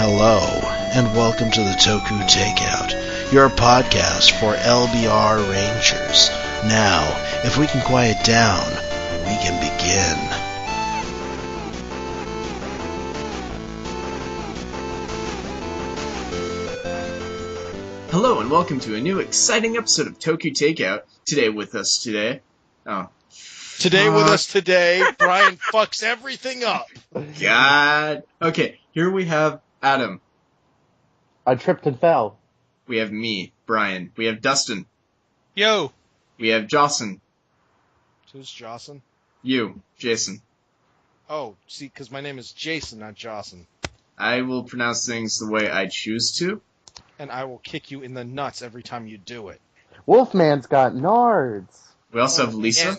Hello, and welcome to the Toku Takeout, your podcast for LBR Rangers. Now, if we can quiet down, we can begin. Hello, and welcome to a new exciting episode of Toku Takeout. Today with us today, Brian fucks everything up. God. Okay, here we have Adam. I tripped and fell. We have me, Brian. We have Dustin. Yo. We have Jocelyn. Who's Jocelyn? You, Jason. Oh, see, because my name is Jason, not Jocelyn. I will pronounce things the way I choose to. And I will kick you in the nuts every time you do it. Wolfman's got nards. We also have Lisa.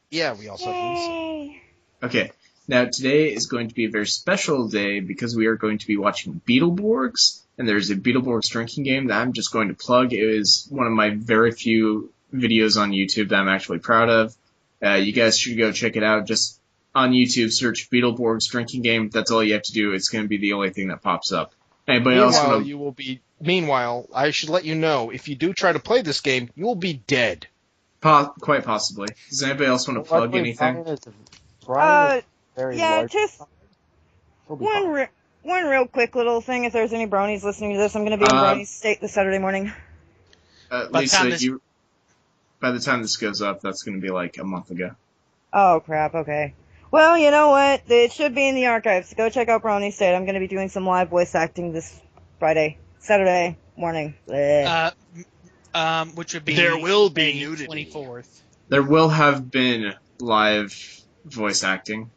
Yeah, we also have Lisa. Okay, now today is going to be a very special day because we are going to be watching Beetleborgs, and there's a Beetleborgs drinking game that I'm just going to plug. It is one of my very few videos on YouTube that I'm actually proud of. You guys should go check it out. Just on YouTube, search Beetleborgs drinking game. That's all you have to do. It's going to be the only thing that pops up. Anybody else want to... Meanwhile, I should let you know, if you do try to play this game, you will be dead. Quite possibly. Does anybody else want to plug anything? Just one real quick little thing. If there's any bronies listening to this, I'm going to be in Brony State this Saturday morning. Lisa, by the time this goes up, that's going to be like a month ago. Oh, crap, okay. Well, you know what? It should be in the archives. Go check out Brony State. I'm going to be doing some live voice acting this Saturday morning. Which would be there will be May nudity. 24th. There will have been live voice acting.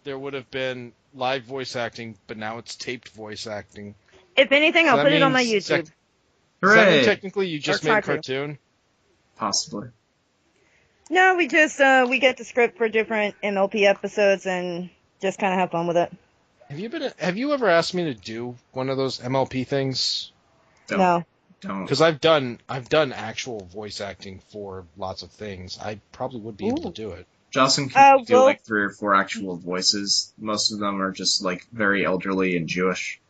There would have been live voice acting, but now it's taped voice acting. If anything, I'll put it on my YouTube. Hooray! Does that mean technically you just made a cartoon? Possibly. No, we just we get the script for different MLP episodes and just kind of have fun with it. Have you ever asked me to do one of those MLP things? No. Don't. Because I've done actual voice acting for lots of things. I probably would be able to do it. Jocelyn can do like 3 or 4 actual voices. Most of them are just like very elderly and Jewish.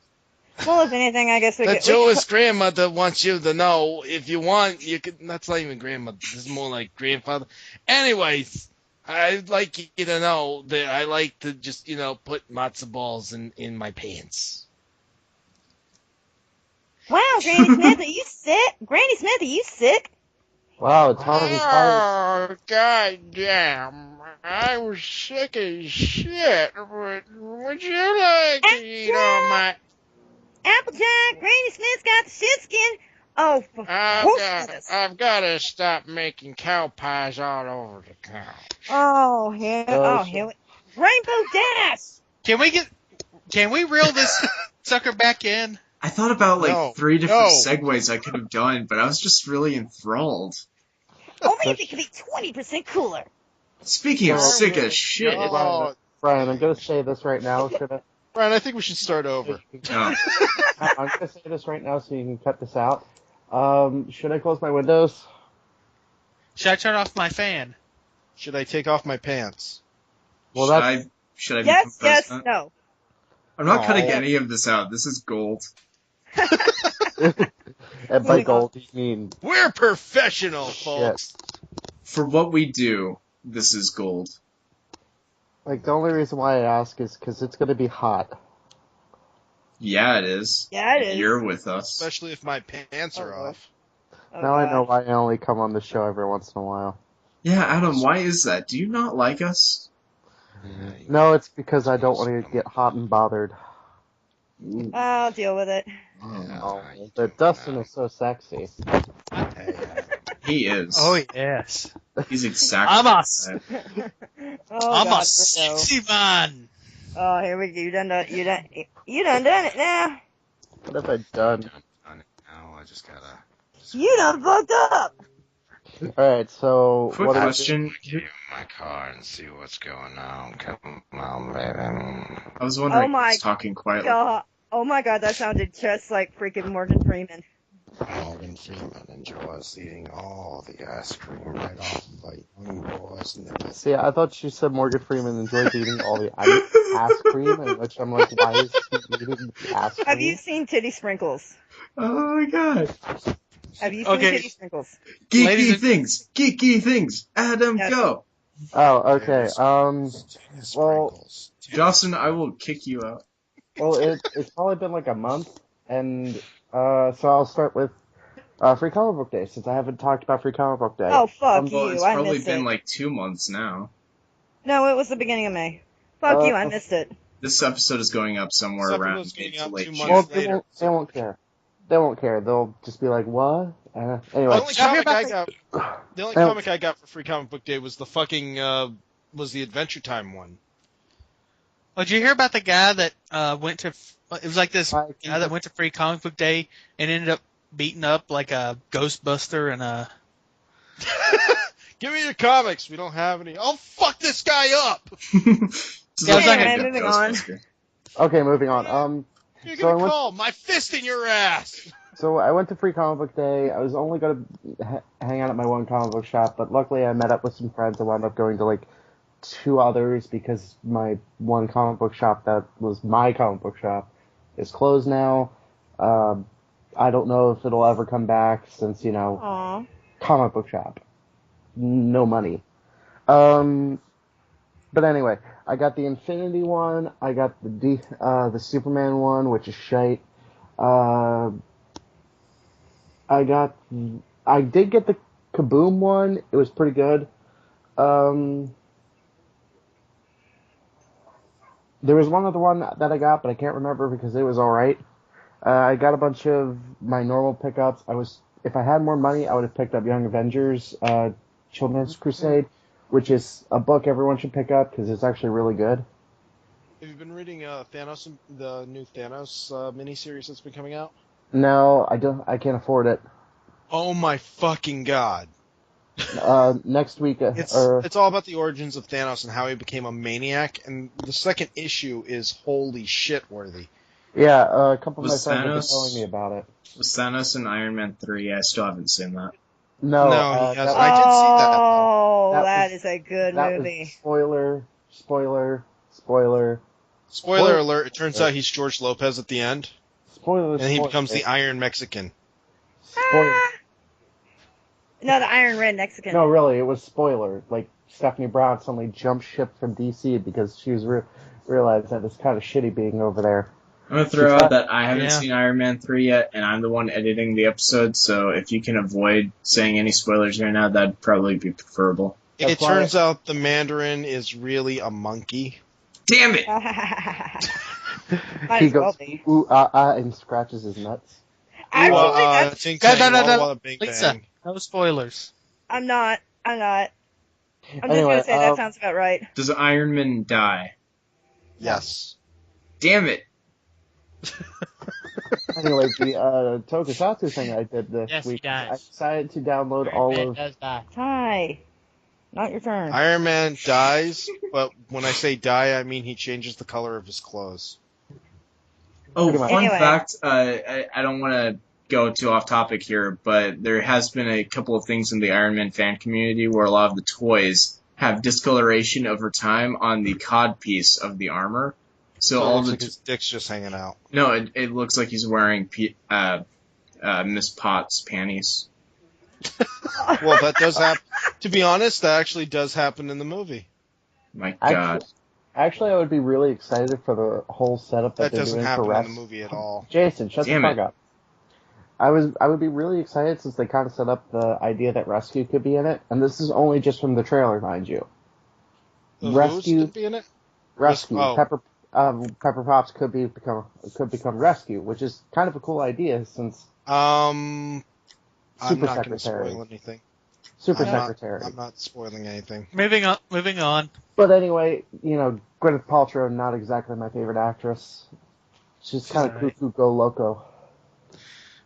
Well, if anything, I guess The Jewish grandmother wants you to know, if you want, you could. That's not even grandmother. This is more like grandfather. Anyways, I'd like you to know that I like to just, put matzo balls in my pants. Wow, Granny Smith, are you sick? Granny Smith, are you sick? Wow, it's hard as Oh, goddamn. I was sick as shit. Would you like to eat all my... Applejack, Granny Smith's got the shit skin. Oh, for I've got to stop making cow pies all over the couch. Oh, here we... Rainbow Dash! Can we reel this sucker back in? I thought about 3 different segues I could have done, but I was just really enthralled. Only if it could be 20% cooler. Speaking of sick as shit. Brian, I'm going to say this right now. Brian, I think we should start over. No. I'm going to say this right now so you can cut this out. Should I close my windows? Should I turn off my fan? Should I take off my pants? Well, should I be Yes, complicit? no. I'm not cutting any of this out. This is gold. And by gold, you mean... We're professional, folks. For what we do, this is gold. Like, the only reason why I ask is because it's going to be hot. Yeah, it is. Yeah, it is. You're with us. Especially if my pants are off. Now I know why I only come on the show every once in a while. Yeah, Adam, why is that? Do you not like us? No, it's because I don't want to get hot and bothered. I'll deal with it. Oh, but Dustin is so sexy. He is. Oh, yes. He's exactly I'm a sexy man. Oh, here we go. You done done it now. What have I done? Now I just gotta... You done fucked up. Alright, so... Quick question. Get in my car and see what's going on. Come on, baby. I was wondering if he was talking quietly. Oh my god, that sounded just like freaking Morgan Freeman. Morgan Freeman enjoys eating all the ice cream right off the young boy's nipples. See, I thought you said Morgan Freeman enjoys eating all the ass cream, in which I'm like, why is he eating the ass cream? Have you seen Titty Sprinkles? Oh my god. Have you seen Okay. Titty Sprinkles? Geeky things. Adam, Yes. go. Oh, okay. Sprinkles. Jocelyn, I will kick you out. Well, it's probably been like a month, and so I'll start with Free Comic Book Day, since I haven't talked about Free Comic Book Day. Oh, fuck Well, you. it's I probably missed been it. like 2 months now. No, it was the beginning of May. Fuck you, I missed it. This episode is going up somewhere This around episode's mid going to up late 2 June. months Well, later. they won't care. They won't care. They'll just be like, what? Anyway. The only comic I got for Free Comic Book Day was the fucking was the Adventure Time one. Oh, did you hear about the guy that went to? It was like this guy that went to Free Comic Book Day and ended up beating up like a Ghostbuster and a. Give me your comics. We don't have any. I'll fuck this guy up. Yeah, anyway, moving on. Okay, moving on. You're So I gonna went- call my fist in your ass. So I went to Free Comic Book Day. I was only going to hang out at my one comic book shop, but luckily I met up with some friends. I wound up going to like 2 others because my one comic book shop that was my comic book shop is closed now. I don't know if it'll ever come back since, Aw. comic book shop. No money. But anyway, I got the Infinity one. I got the Superman one, which is shite. I did get the Kaboom one. It was pretty good. There was one other one that I got, but I can't remember because it was alright. I got a bunch of my normal pickups. If I had more money, I would have picked up Young Avengers, Children's Crusade, which is a book everyone should pick up because it's actually really good. Have you been reading Thanos, the new Thanos miniseries that's been coming out? No, I don't. I can't afford it. Oh my fucking god! Next week, It's all about the origins of Thanos and how he became a maniac, and the second issue is holy shit worthy. yeah, a couple of my Was friends have been Thanos- telling me about it. Was Thanos in Iron Man 3? I still haven't seen that. No, No, he that hasn't. was- I did see that, though. Oh, That that was- is a good that movie. was spoiler. Spoiler alert, it turns out he's George Lopez at the end, Spoiler. and he becomes the Iron Mexican. Spoiler. No, the Iron Red Mexican. No, really, it was spoiler. Like, Stephanie Brown suddenly jumped ship from DC because she was realized that it's kind of shitty being over there. I'm going to throw out that I haven't Yeah. seen Iron Man 3 yet, and I'm the one editing the episode, so if you can avoid saying any spoilers right now, that'd probably be preferable. It That's why- turns out the Mandarin is really a monkey. Damn it! Might He as well goes, be. ooh, and scratches his nuts. Actually, that's, Ting No, tang, no, walla no. walla, bing Lisa, bang. no spoilers. I'm not. I'm just Anyway, gonna say that sounds about right. Does Iron Man die? Yes. Damn it! Anyway, the Tokusatsu thing I did this Yes, he week, does. I decided to download all of... does die. Ty, not your turn. Iron Man dies, but when I say die, I mean he changes the color of his clothes. Oh, Pretty much. fun Anyway. fact, I don't want to go too off topic here, but there has been a couple of things in the Iron Man fan community where a lot of the toys have discoloration over time on the cod piece of the armor. So it all looks the like his dick's just hanging out. no, it looks like he's wearing Miss Potts panties. Well, that does happen. To be honest, that actually does happen in the movie. My God. Actually, I would be really excited for the whole setup that That they're doesn't doing happen for in the Rest. movie at all. Jason, shut Damn the fuck it. up. I would be really excited since they kind of set up the idea that Rescue could be in it, and this is only just from the trailer, mind you. The Rescue- Who's could be in it? Rescue, Oh. Pepper Pops could become Rescue, which is kind of a cool idea since I'm Super not going to Secretary. spoil anything. Super I'm not- Secretary. I'm not spoiling anything. Moving on. But anyway, Gwyneth Paltrow, not exactly my favorite actress. She's kind of Alright. cuckoo go loco.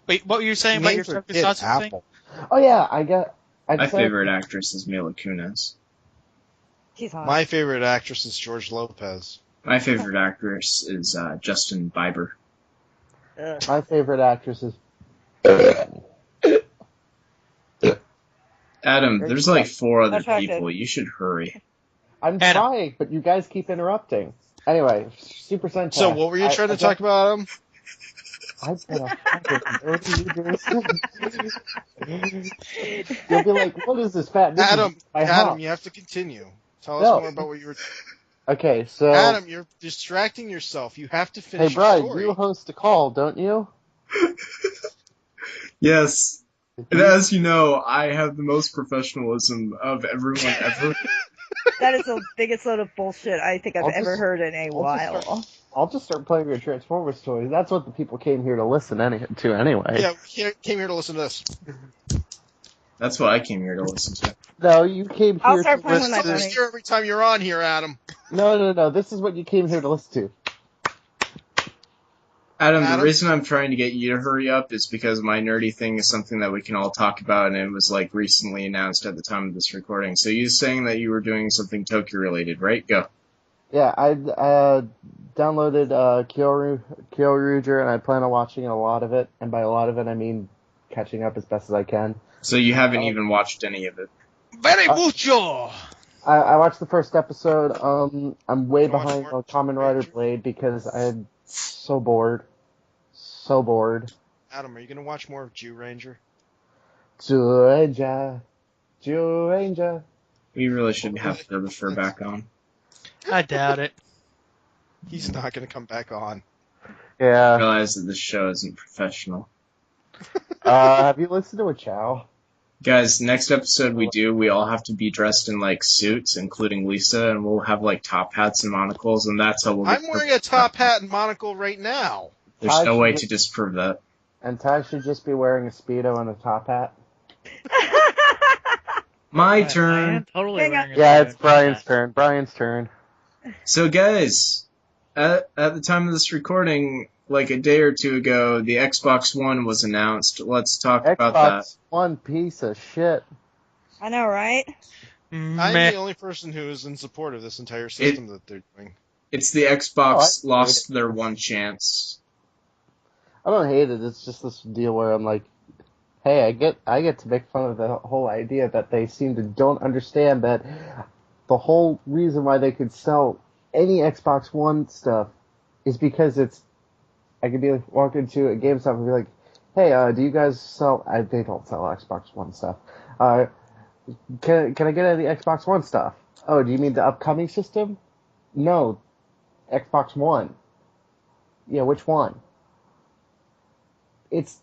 Wait, what were you saying about your Named her kid Tokusatsu thing? Apple. Oh yeah, I My decided- favorite actress is Mila Kunis. She's hot. My favorite actress is George Lopez. My favorite actress is Justin Bieber. Ugh. My favorite actress is Adam, there's like 4 other Attractive. people. You should hurry. I'm Adam. trying, but you guys keep interrupting. Anyway, Super Sentai. So what were you trying to talk about, Adam? I've been a fucking dirty You'll be like, what is this fat nigga? Adam, I Adam, hop. you have to continue. Tell us No. more about what you were... Okay, so... Adam, you're distracting yourself. You have to Hey, finish your Brian, story. you host a call, don't you? Yes. And as you know, I have the most professionalism of everyone ever. That is the biggest load of bullshit I think I've I'll ever just- heard in a while. I'll just start playing your Transformers toys. That's what the people came here to listen to anyway. Yeah, came here to listen to this. That's what I came here to listen to. No, you came I'll here start to playing with listen my to... bunny. Here every time you're on here, Adam. No. This is what you came here to listen to. Adam, Adam? the reason I'm trying to get you to hurry up is because my nerdy thing is something that we can all talk about, and it was like recently announced at the time of this recording. So you're saying that you were doing something Tokyo related, right? Go. Yeah, I downloaded Kyoryuger, and I plan on watching a lot of it. And by a lot of it, I mean catching up as best as I can. So you haven't even watched any of it. Very mucho! I watched the first episode. I'm way You watch behind more on Kamen Rider Ranger? Blade because I'm so bored. So bored. Adam, are you going to watch more of Jew Ranger? Ranger. We really should have to refer back on. I doubt it. He's not going to come back on. I Yeah. realize that this show isn't professional. Have you listened to a Chow? Guys, next episode we all have to be dressed in like suits, including Lisa, and we'll have like top hats and monocles, and that's how we'll I'm wearing a top hat and monocle right now. There's no way to disprove that. And Ty should just be wearing a Speedo and a top hat. My I am turn. totally Hang on. wearing a Yeah, hat. it's Brian's turn. Brian's turn. So guys, at the time of this recording, like a day or two ago, the Xbox One was announced. Let's talk about that. Xbox One piece of shit. I know, right? I'm Meh. the only person who is in support of this entire system that they're doing. It's the Xbox Oh, I lost hate it. their one chance. I don't hate it. It's just this deal where I'm like, hey, I get to make fun of the whole idea that they seem to don't understand that the whole reason why they could sell any Xbox One stuff is because it's. I could be like, walk into a GameStop and be like, hey, do you guys sell? They don't sell Xbox One stuff. Can I get any Xbox One stuff? Oh, do you mean the upcoming system? No, Xbox One. Yeah, which one? It's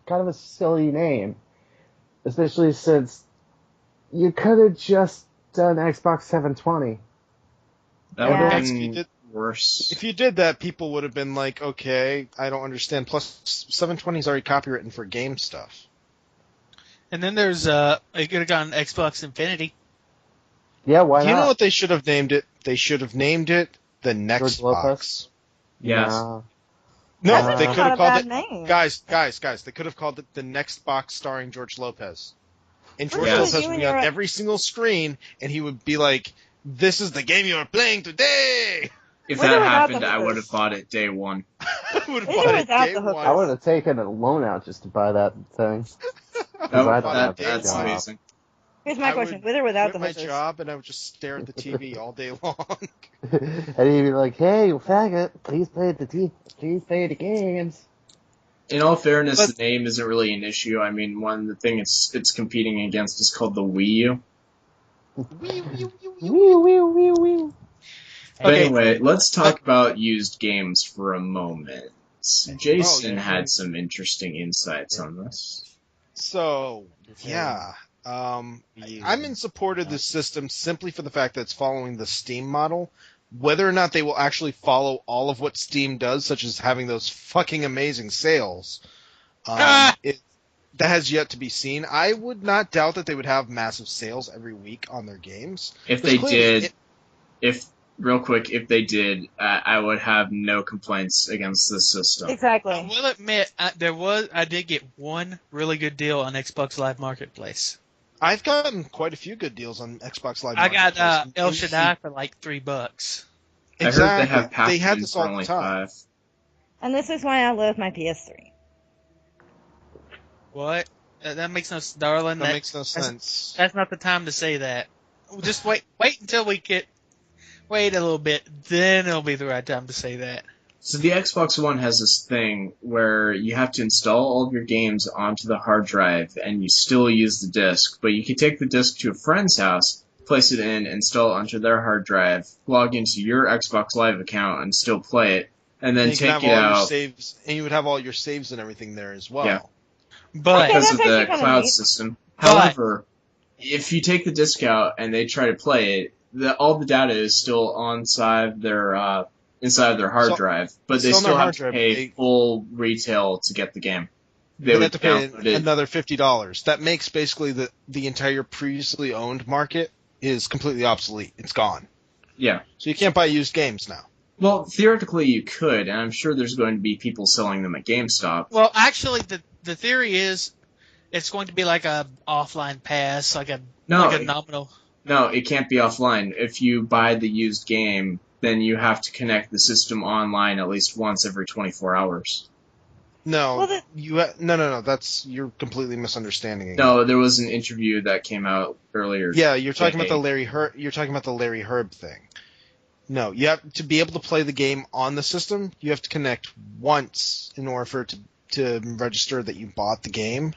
kind of a silly name, especially since you could have just done Xbox 720. That would Yeah. have If you been did- worse. If you did that, people would have been like, okay, I don't understand. Plus, 720 is already copywritten for game stuff. And then there's you could have gotten Xbox Infinity. Yeah, why you not? know what they should have named it? They should have named it the Next George Lopez? Box. Yes. Nah. No, Uh, they That's could not have a called bad it. name. Guys, they could have called it the Next Box starring George Lopez. And George Yes. Lopez You would and be on your- every single screen, and he would be like, "This is the game you are playing today." If With or that without happened, the I would hookers? have bought it day one. I would have With or bought it without day the one. hookers? I would have taken a loan out just to buy that thing. That- I don't have that's that job. amazing. Here's my I question: would with or without quit the my hookers? job, and I would just stare at the TV all day long. And he'd be like, hey, you faggot, please play the games. In all fairness, But- the name isn't really an issue. I mean, the thing it's competing against is called the Wii U. Wee, wee, wee, wee. But Okay. anyway, let's talk about used games for a moment. Jason Oh, yeah. had some interesting insights on this. So, yeah. I'm in support of this system simply for the fact that it's following the Steam model. Whether or not they will actually follow all of what Steam does, such as having those fucking amazing sales, that has yet to be seen. I would not doubt that they would have massive sales every week on their games. If Because they clearly did, if they did, I would have no complaints against the system. I Exactly. will admit, I did get one really good deal on Xbox Live Marketplace. I've gotten quite a few good deals on Xbox Live. I got Marketplace. El Shaddai for like $3. I heard Exactly. they have They had packages this for all the only time. 5. And this is why I love my PS3. What? That makes no, darling. That makes no sense. That's not the time to say that. Just wait until we wait a little bit, then it'll be the right time to say that. So the Xbox One has this thing where you have to install all of your games onto the hard drive, and you still use the disc, but you can take the disc to a friend's house, place it in, install it onto their hard drive, log into your Xbox Live account and still play it, and then take it out. Saves, and you would have all your saves and everything there as well. Yeah. But because of the cloud system. However, if you take the disc out and they try to play it, all the data is still inside their hard drive, but they still have to pay full retail to get the game. They would have to pay another $50. That makes basically the entire previously owned market is completely obsolete. It's gone. Yeah. So you can't buy used games now. Well, theoretically you could, and I'm sure there's going to be people selling them at GameStop. Well, actually, the theory is it's going to be like a offline pass, like a nominal. No, it can't be offline. If you buy the used game, then you have to connect the system online at least once every 24 hours. No, no. You're completely misunderstanding it. No, there was an interview that came out earlier. Yeah, you're talking about the Larry Herb thing. No, you have to be able to play the game on the system. You have to connect once in order for it to register that you bought the game.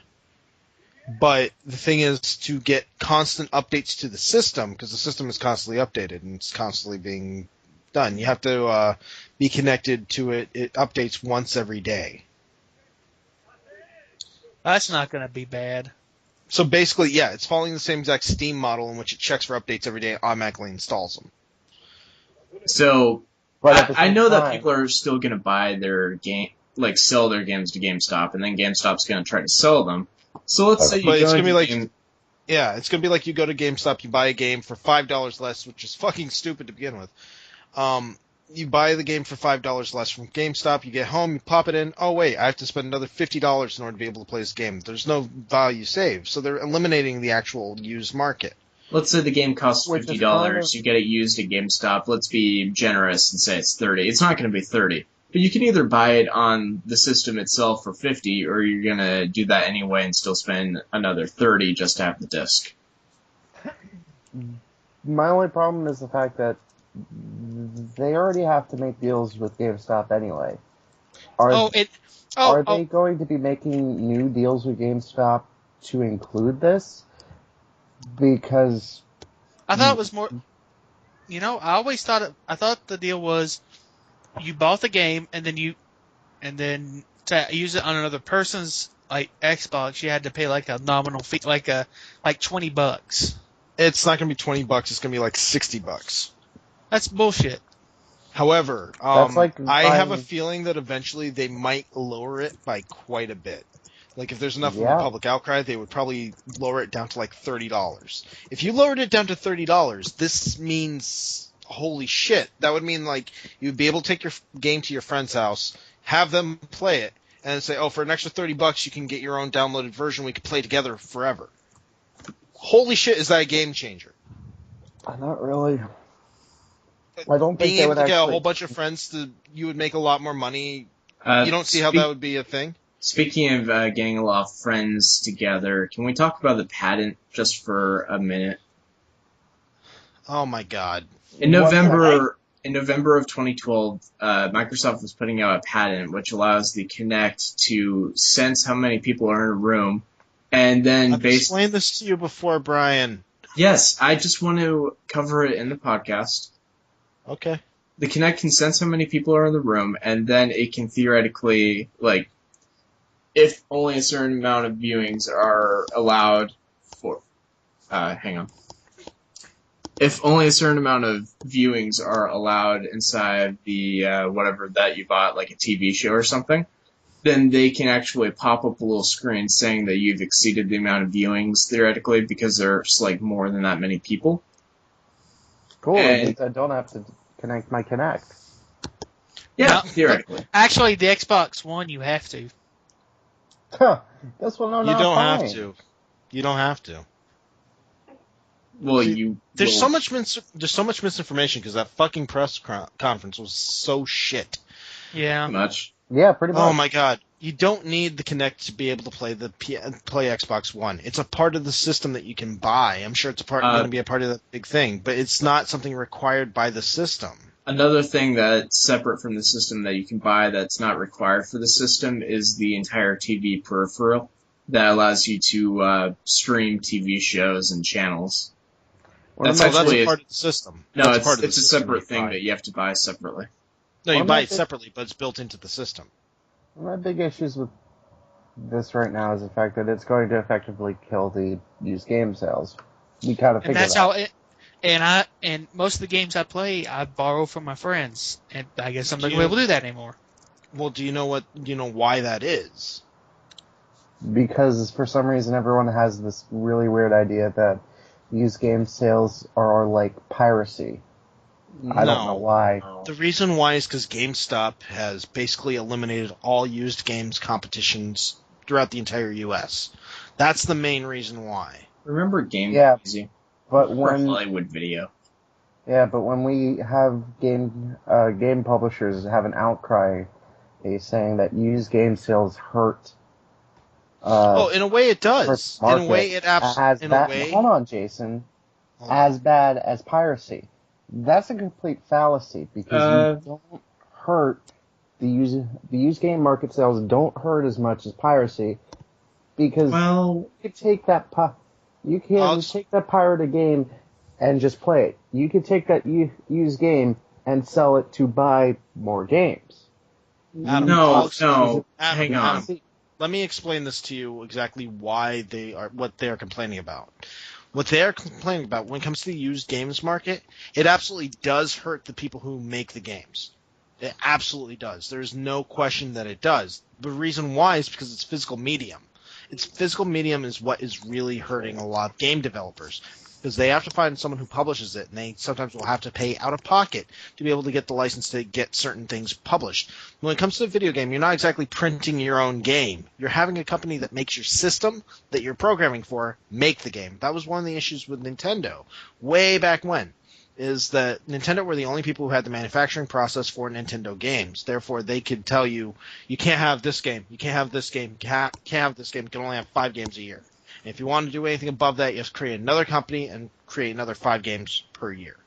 But the thing is to get constant updates to the system, because the system is constantly updated and it's constantly being done. You have to be connected to it. It updates once every day. That's not going to be bad. So basically, yeah, it's following the same exact Steam model in which it checks for updates every day and automatically installs them. So, I know that people are still going to buy their game, like sell their games to GameStop, and then GameStop's going to try to sell them. So let's say it's going to be like you go to GameStop, you buy a game for $5 less, which is fucking stupid to begin with. You buy the game for $5 less from GameStop, you get home, you pop it in, oh wait, I have to spend another $50 in order to be able to play this game. There's no value saved, so they're eliminating the actual used market. Let's say the game costs $50, you get it used at GameStop, let's be generous and say it's $30. It's not going to be $30. But you can either buy it on the system itself for $50, or you're going to do that anyway and still spend another $30 just to have the disc. My only problem is the fact that they already have to make deals with GameStop anyway. Are they going to be making new deals with GameStop to include this? Because I thought it was more. I thought the deal was you bought the game and then to use it on another person's like Xbox, you had to pay like a nominal fee, like $20. It's not going to be $20. It's going to be like $60. That's bullshit. However, I have a feeling that eventually they might lower it by quite a bit. Like, if there's enough of a public outcry, they would probably lower it down to like $30. If you lowered it down to $30, this means, holy shit, that would mean like you'd be able to take your game to your friend's house, have them play it, and say, oh, for an extra $30, you can get your own downloaded version. We could play together forever. Holy shit, is that a game changer? Not really. I don't think being able to get a whole bunch of friends, you would make a lot more money. You don't see how that would be a thing? Speaking of getting a lot of friends together, can we talk about the patent just for a minute? Oh my god. In November of 2012, Microsoft was putting out a patent which allows the Kinect to sense how many people are in a room, and then I've explained this to you before, Brian. Yes, I just want to cover it in the podcast. Okay. The Kinect can sense how many people are in the room, and then it can theoretically, like, if only a certain amount of viewings are allowed for... hang on. If only a certain amount of viewings are allowed inside the whatever that you bought, like a TV show or something, then they can actually pop up a little screen saying that you've exceeded the amount of viewings, theoretically, because there's, like, more than that many people. Cool, it means I don't have to connect my Kinect. Yeah, theoretically. Actually, the Xbox One, you have to. Huh. This one, you don't have to. You don't have to. Well, there's so much misinformation because that fucking press conference was so shit. Yeah. Much. Yeah, pretty much. Oh my god. You don't need the Kinect to be able to play play Xbox One. It's a part of the system that you can buy. I'm sure it's going to be a part of the big thing, but it's not something required by the system. Another thing that's separate from the system that you can buy that's not required for the system is the entire TV peripheral that allows you to stream TV shows and channels. That's part of the system. No, it's a separate thing that you have to buy separately. No, you buy it separately, but it's built into the system. One of my big issues with this right now is the fact that it's going to effectively kill the used game sales. We kind of figured And that's that. how and most of the games I play, I borrow from my friends, and I guess I'm not going to be able to do that anymore. Well, do you know why that is? Because for some reason everyone has this really weird idea that used game sales are like piracy. I don't know why. The reason why is because GameStop has basically eliminated all used games competitions throughout the entire U.S. That's the main reason why. Remember Game Easy? But or when Hollywood Video. Yeah, but when we have game publishers have an outcry, saying that used game sales hurt. In a way it does. In a way it absolutely. Hold on, Jason. As bad as piracy. That's a complete fallacy because you don't hurt the used game market sales don't hurt as much as piracy because you could take that take that pirated game and just play it. You could take that used game and sell it to buy more games. Adam, hang on. Let me explain this to you exactly what they are complaining about. What they are complaining about when it comes to the used games market, it absolutely does hurt the people who make the games. It absolutely does. There's no question that it does. The reason why is because it's physical medium. Its physical medium is what is really hurting a lot of game developers. Because they have to find someone who publishes it, and they sometimes will have to pay out of pocket to be able to get the license to get certain things published. When it comes to a video game, you're not exactly printing your own game. You're having a company that makes your system that you're programming for make the game. That was one of the issues with Nintendo way back when, is that Nintendo were the only people who had the manufacturing process for Nintendo games. Therefore, they could tell you, you can't have this game, you can't have this game, you can't have this game, you can only have 5 games a year. If you want to do anything above that, you have to create another company and create another 5 games per year.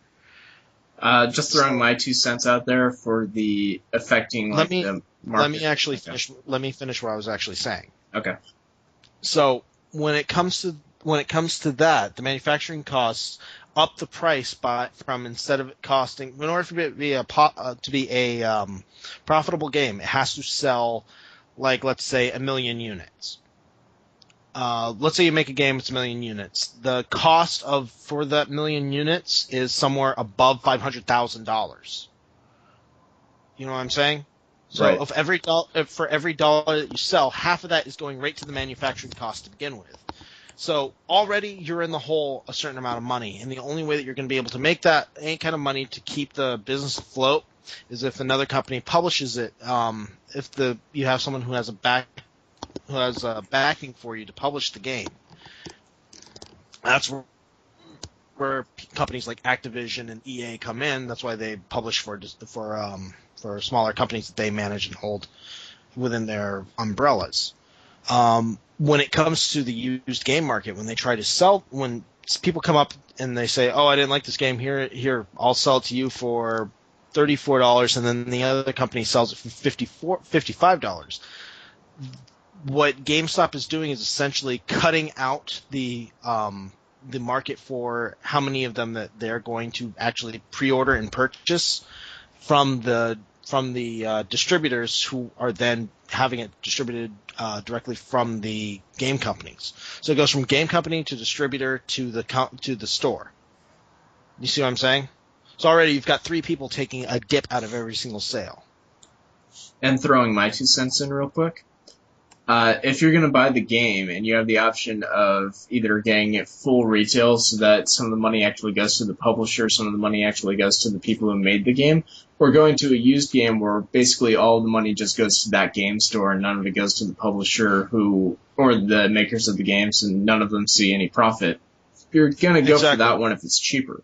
Just throwing my 2 cents out there for the affecting the market. Let me finish what I was actually saying. Okay. So when it comes to that, the manufacturing costs up the price from instead of it costing, in order for it to be a profitable game, it has to sell, like, let's say 1 million units. Let's say you make a game, it's 1 million units. The cost for that 1 million units is somewhere above $500,000. You know what I'm saying? So right. For every dollar that you sell, half of that is going right to the manufacturing cost to begin with. So already you're in the hole a certain amount of money, and the only way that you're going to be able to make that any kind of money to keep the business afloat is if another company publishes it. If you have someone who has backing for you to publish the game. That's where companies like Activision and EA come in. That's why they publish for smaller companies that they manage and hold within their umbrellas. When it comes to the used game market, when they try to sell, when people come up and they say, "Oh, I didn't like this game. Here, I'll sell it to you for $34," and then the other company sells it for $55. What GameStop is doing is essentially cutting out the market for how many of them that they're going to actually pre-order and purchase from the distributors who are then having it distributed directly from the game companies. So it goes from game company to distributor to the store. You see what I'm saying? So already you've got 3 people taking a dip out of every single sale. And throwing my 2 cents in real quick. If you're going to buy the game and you have the option of either getting it full retail so that some of the money actually goes to the publisher, some of the money actually goes to the people who made the game, or going to a used game where basically all the money just goes to that game store and none of it goes to the publisher or the makers of the games and none of them see any profit, you're going to go for that one if it's cheaper.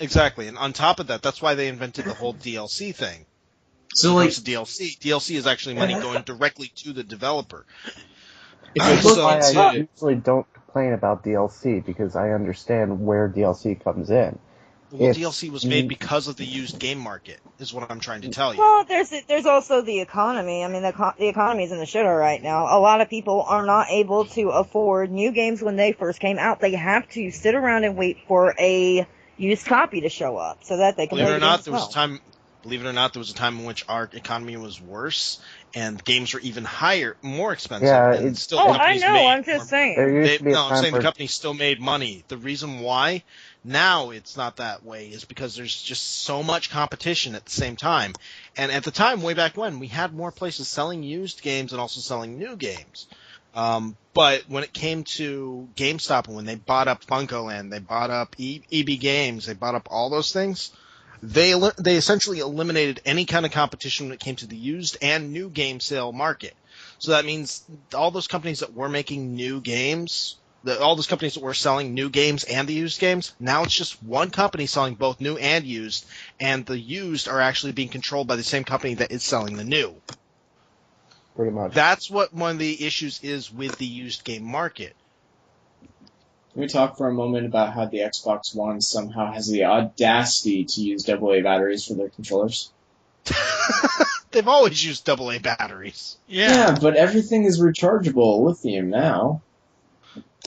Exactly. And on top of that, that's why they invented the whole DLC thing. So, When it like, comes to DLC, DLC is actually money going directly to the developer. if you That's look why I into usually don't complain about DLC, because I understand where DLC comes in. Well, It's- DLC was made because of the used game market, is what I'm trying to tell you. Well, there's also the economy. I mean, the economy's in the shitter right now. A lot of people are not able to afford new games when they first came out. They have to sit around and wait for a used copy to show up so that they can Believe play it or the game not, as there was well. a time. Believe it or not, there was a time in which our economy was worse, and games were even higher, more expensive, Yeah, and it's- still Oh, I companies know. made I'm just more- saying. There used to be a No, I'm time saying the where company still made money. The reason why now it's not that way is because there's just so much competition at the same time. And at the time, way back when, we had more places selling used games and also selling new games. But when it came to GameStop and when they bought up Funkoland, they bought up EB Games, they bought up all those things, they essentially eliminated any kind of competition when it came to the used and new game sale market. So that means all those companies that were making new games, all those companies that were selling new games and the used games, now it's just one company selling both new and used, and the used are actually being controlled by the same company that is selling the new. pretty much. That's what one of the issues is with the used game market. Can we talk for a moment about how the Xbox One somehow has the audacity to use AA batteries for their controllers? They've always used AA batteries. Yeah, but everything is rechargeable lithium now.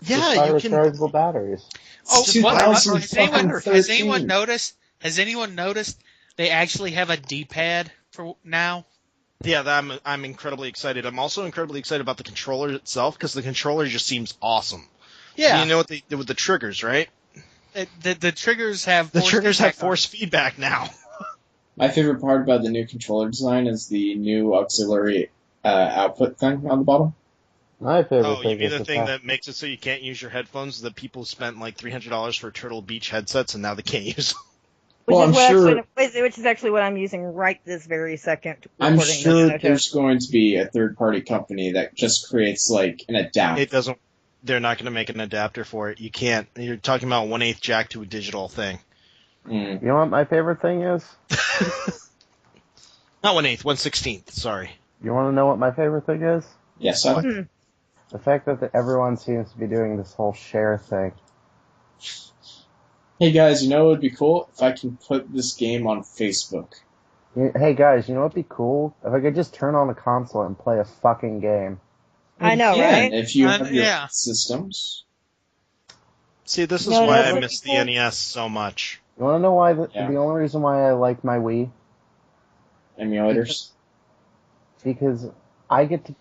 Yeah, Just buy you can. rechargeable batteries. Oh, It's what, has 2013. anyone noticed? Has anyone noticed they actually have a D-pad for now? Yeah, I'm incredibly excited. I'm also incredibly excited about the controller itself because the controller just seems awesome. Yeah, You know what they did with the triggers, right? the triggers have The force triggers have feedback on force feedback now. My favorite part about the new controller design is the new auxiliary output thing on the bottom. My favorite Oh, thing you mean is the the thing fact- that makes it so you can't use your headphones that people spent like $300 for Turtle Beach headsets and now they can't use them? Which Well, is I'm what sure- which is actually what I'm using right this very second. I'm recording sure this there's going to be a third-party company that just creates like an adapter. It doesn't. They're not going to make an adapter for it. You can't. You're talking about 1/8 jack to a digital thing. Mm. You know what my favorite thing is? Not 1/8, 1/16. Sorry. You want to know what my favorite thing is? Yes, I Hmm. The fact that everyone seems to be doing this whole share thing. Hey guys, you know what would be cool? If I can put this game on Facebook. Hey guys, you know what'd be cool? If I could just turn on a console and play a fucking game. I know, You can, right? if you have your yeah. systems. See, this is No, why that's I what miss the people- NES so much. You want to know why? Yeah. The only reason why I like my Wii? Emulators. Because I get to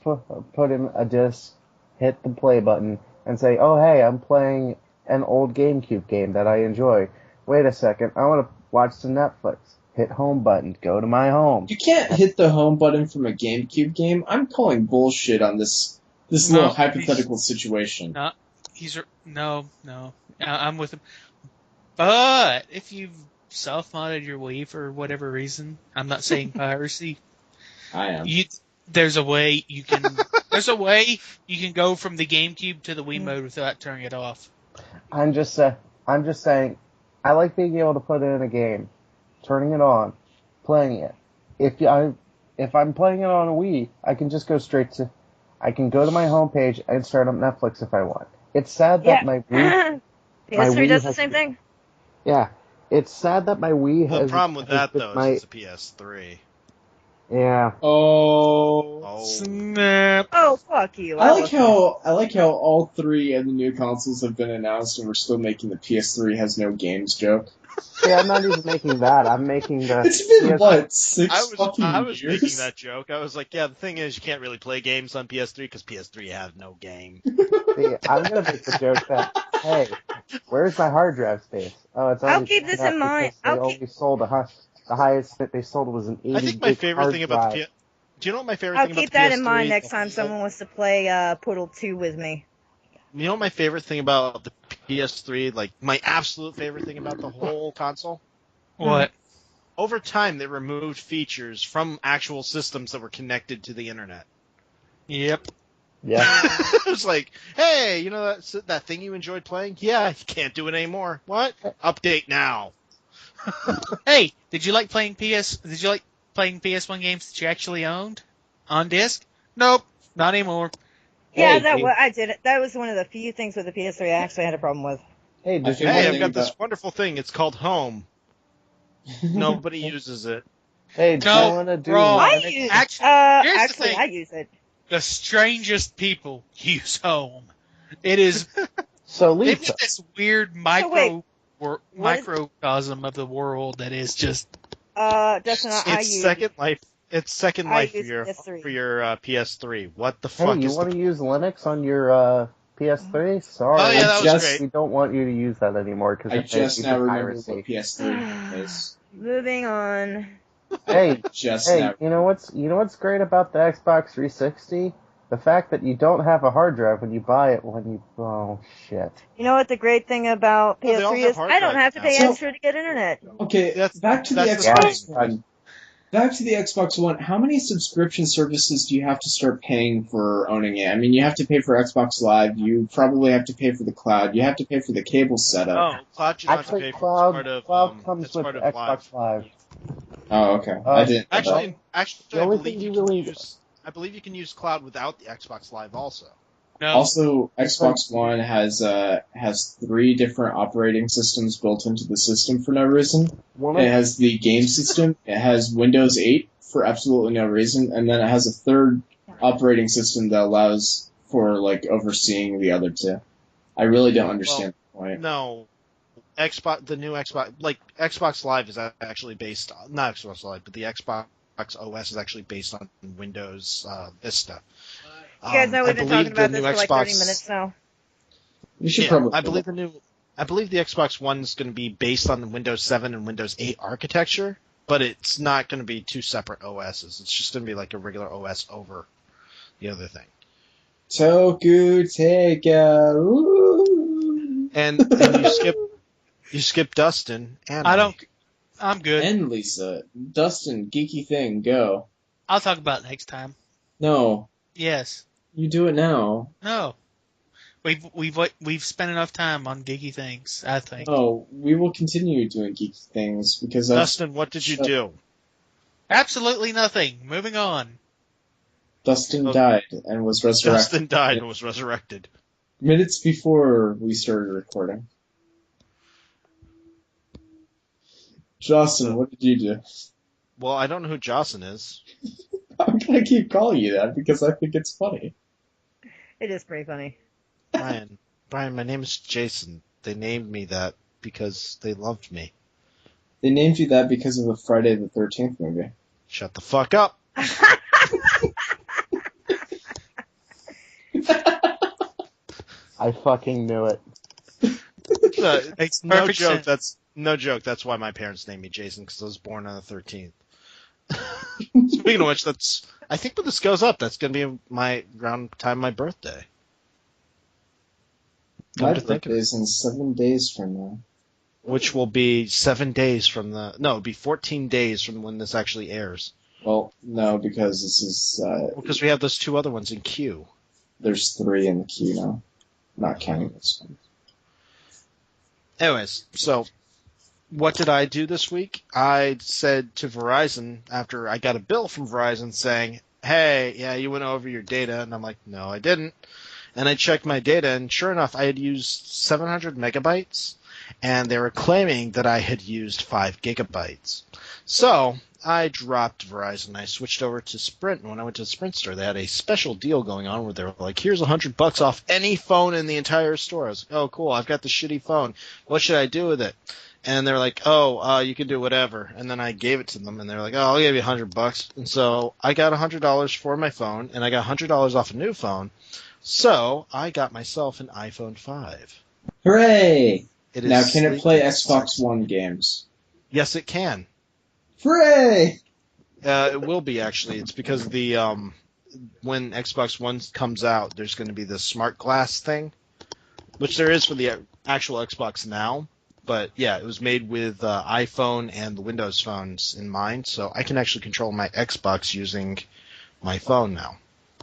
put in a disc, hit the play button, and say, oh hey, I'm playing an old GameCube game that I enjoy. Wait a second, I want to watch some Netflix. Hit home button, go to my home. You can't hit the home button from a GameCube game. I'm calling bullshit on this No, little hypothetical situation. No, I'm with him. But if you've self-modded your Wii for whatever reason, I'm not saying piracy. I am. There's a way you can go from the GameCube to the Wii mode without turning it off. I'm just saying, I like being able to put in a game, turning it on, playing it. If I'm playing it on a Wii, I can just go I can go to my homepage and start up Netflix if I want. It's sad that my Wii, PS3 does the has- same thing. yeah, it's sad that my Wii has. The problem with that, has though, my, is it's a PS3. yeah. Oh. Oh. Snap. Oh, fuck you. I like how all three of the new consoles have been announced and we're still making the PS3 has no games joke. See, I'm not even making that. I'm making the. It's been PS- what, 6 I fucking was years? making that joke. I was like, yeah, the thing is, you can't really play games on PS3 because PS3 has no game. See, I'm gonna make the joke that, hey, where's my hard drive space? Oh, it's I'll always keep this up in mind. because They only sold the highest that they sold was an 80 I think my gig favorite hard thing about the drive. Do you know what my favorite I'll thing about keep the that PS3? in mind next time someone wants to play Portal 2 with me. You know what my favorite thing about the PS3, like my absolute favorite thing about the whole console? What? Over time, they removed features from actual systems that were connected to the internet. Yep. Yeah. It was like, hey, you know that thing you enjoyed playing? Yeah, you can't do it anymore. What? Update now. Hey, did you like playing PS? Did you like playing PS1 games that you actually owned on disc? Nope, not anymore. Yeah, Hey, I did it. That was one of the few things with the PS3 I actually had a problem with. Hey, I did feel you Hey, one I've thing got this about- wonderful thing. It's called Home. Nobody uses it. Hey, do No, you want to do wrong. I Linux? use, Here's the actually, thing. I use it. The strangest people use Home. It is. So, They've Lisa, got this weird wait, microcosm of the world that is just. Dustin, I It's use. Second Life. It's Second I Life use PS3. for your PS3. What the hey, fuck you is want the... to use Linux on your PS3? Sorry, Oh yeah, that was just- great. we don't want you to use that anymore because I it just pays now for remember piracy. what PS3 is. Moving on. Hey, Just hey, now. you know what's great about the Xbox 360? The fact that you don't have a hard drive when you buy it. Oh shit. You know what the great thing about Oh, they all PS3 have is? hard I don't drives have to now. pay So- extra to get internet. Okay, back to the that's the Xbox thing. One. Back to the Xbox One. How many subscription services do you have to start paying for owning it? I mean, you have to pay for Xbox Live. You probably have to pay for the cloud. You have to pay for the cable setup. Oh, Cloud you don't Actually, have to pay for. Cloud It's part of, comes it's with part of Xbox Live. Oh, okay. I didn't. know that. Actually, The I only believe thing you you can really- use. I believe you can use Cloud without the Xbox Live also. No. Also, Xbox One has 3 different operating systems built into the system for no reason. One It of, has the game system. It has Windows 8 for absolutely no reason, and then it has a third operating system that allows for like overseeing the other 2. I really don't understand the point. No, the new Xbox Live is actually based on not Xbox Live, but the Xbox OS is actually based on Windows Vista. You guys know I we've been believe talking about the this new for like 30 minutes now. We should Yeah, probably. I believe the Xbox One is going to be based on the Windows 7 and Windows 8 architecture, but it's not going to be 2 separate OSs. It's just going to be like a regular OS over the other thing. Toku Takeout. Ooh. And you skip Dustin and I'm good. And Lisa, Dustin, geeky thing, go. I'll talk about it next time. No, Yes. you do it now. No. We've spent enough time on geeky things, I think. No, we will continue doing geeky things because that's Dustin, what did you do? Absolutely nothing. Moving on. Dustin Oh. died and was resurrected Dustin died and was resurrected. minutes before we started recording. Justin, what did you do? Well, I don't know who Jocelyn is. I'm gonna keep calling you that because I think it's funny. It is pretty funny. Brian, my name is Jason. They named me that because they loved me. They named you that because of the Friday the 13th movie. Shut the fuck up. I fucking knew it. Makes No perfect joke. sense. That's no joke. That's why my parents named me Jason because I was born on the 13th. Speaking of which, I think when this goes up, that's going to be around time my birthday. My to think of birthday is in 7 days from now. Which will be 7 days from it'll be 14 days from when this actually airs. Well, no, because this is, Because we have those 2 other ones in queue. there's 3 in the queue now. Not counting this one. Anyways, so what did I do this week? I said to Verizon after I got a bill from Verizon saying, hey, yeah, you went over your data. And I'm like, no, I didn't. And I checked my data, and sure enough, I had used 700 megabytes, and they were claiming that I had used 5 gigabytes. So I dropped Verizon. I switched over to Sprint, and when I went to the Sprint store, they had a special deal going on where they were like, here's $100 off any phone in the entire store. I was like, oh, cool, I've got the shitty phone. What should I do with it? And they're like, you can do whatever. And then I gave it to them, and they're like, I'll give you $100. And so I got $100 for my phone, and I got $100 off a new phone. So I got myself an iPhone 5. Hooray! It Now, is can it sleek play and Xbox sexy. One games? Yes, it can. Hooray! It will be, actually. It's because the when Xbox One comes out, there's going to be the smart glass thing, which there is for the actual Xbox now. But, yeah, it was made with iPhone and the Windows phones in mind, so I can actually control my Xbox using my phone now.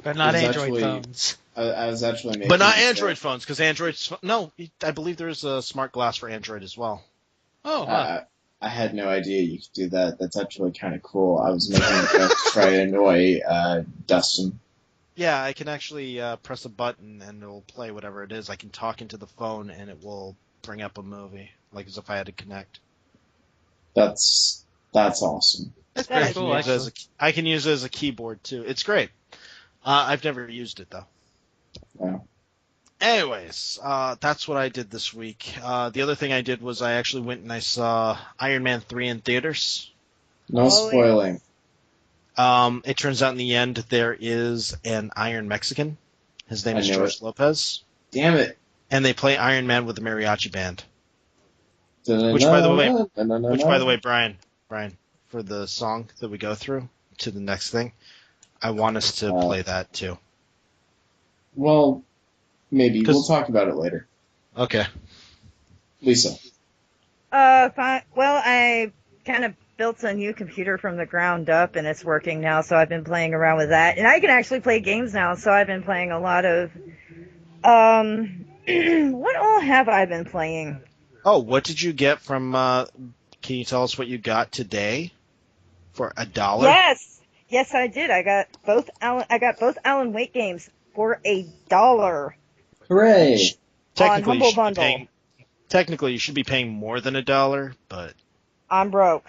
But not It's Android actually- phones. I was actually making But not a mistake. Android phones, because Android's... No, I believe there's a smart glass for Android as well. Oh, huh. I had no idea you could do that. That's actually kind of cool. I was making a joke to try to annoy Dustin. Yeah, I can actually press a button and it'll play whatever it is. I can talk into the phone and it will bring up a movie, like as if I had to connect. That's awesome. That's That pretty is cool, Use it actually. I can use it as a keyboard too. It's great. I've never used it though. Wow. Anyways, that's what I did this week. The other thing I did was I actually went and I saw Iron Man 3 in theaters. No Oh, yeah. spoiling. It turns out in the end there is an Iron Mexican. His name I is knew George it. Lopez. Damn it. And they play Iron Man with the mariachi band. Which, Which, by the way, Brian, for the song that we go through to the next thing, I want us to play that too. Well, maybe. 'Cause- We'll talk about it later. Okay. Lisa. Fine. Well, I kind of built a new computer from the ground up, and it's working now, so I've been playing around with that. And I can actually play games now, so I've been playing a lot of... what all have I been playing? Oh, what did you get from, can you tell us what you got today for $1? Yes, I did. I got both Alan Wake games for $1. Hooray! Technically, Humble you should be Bundle. paying, technically, you should be paying more than $1, but I'm broke.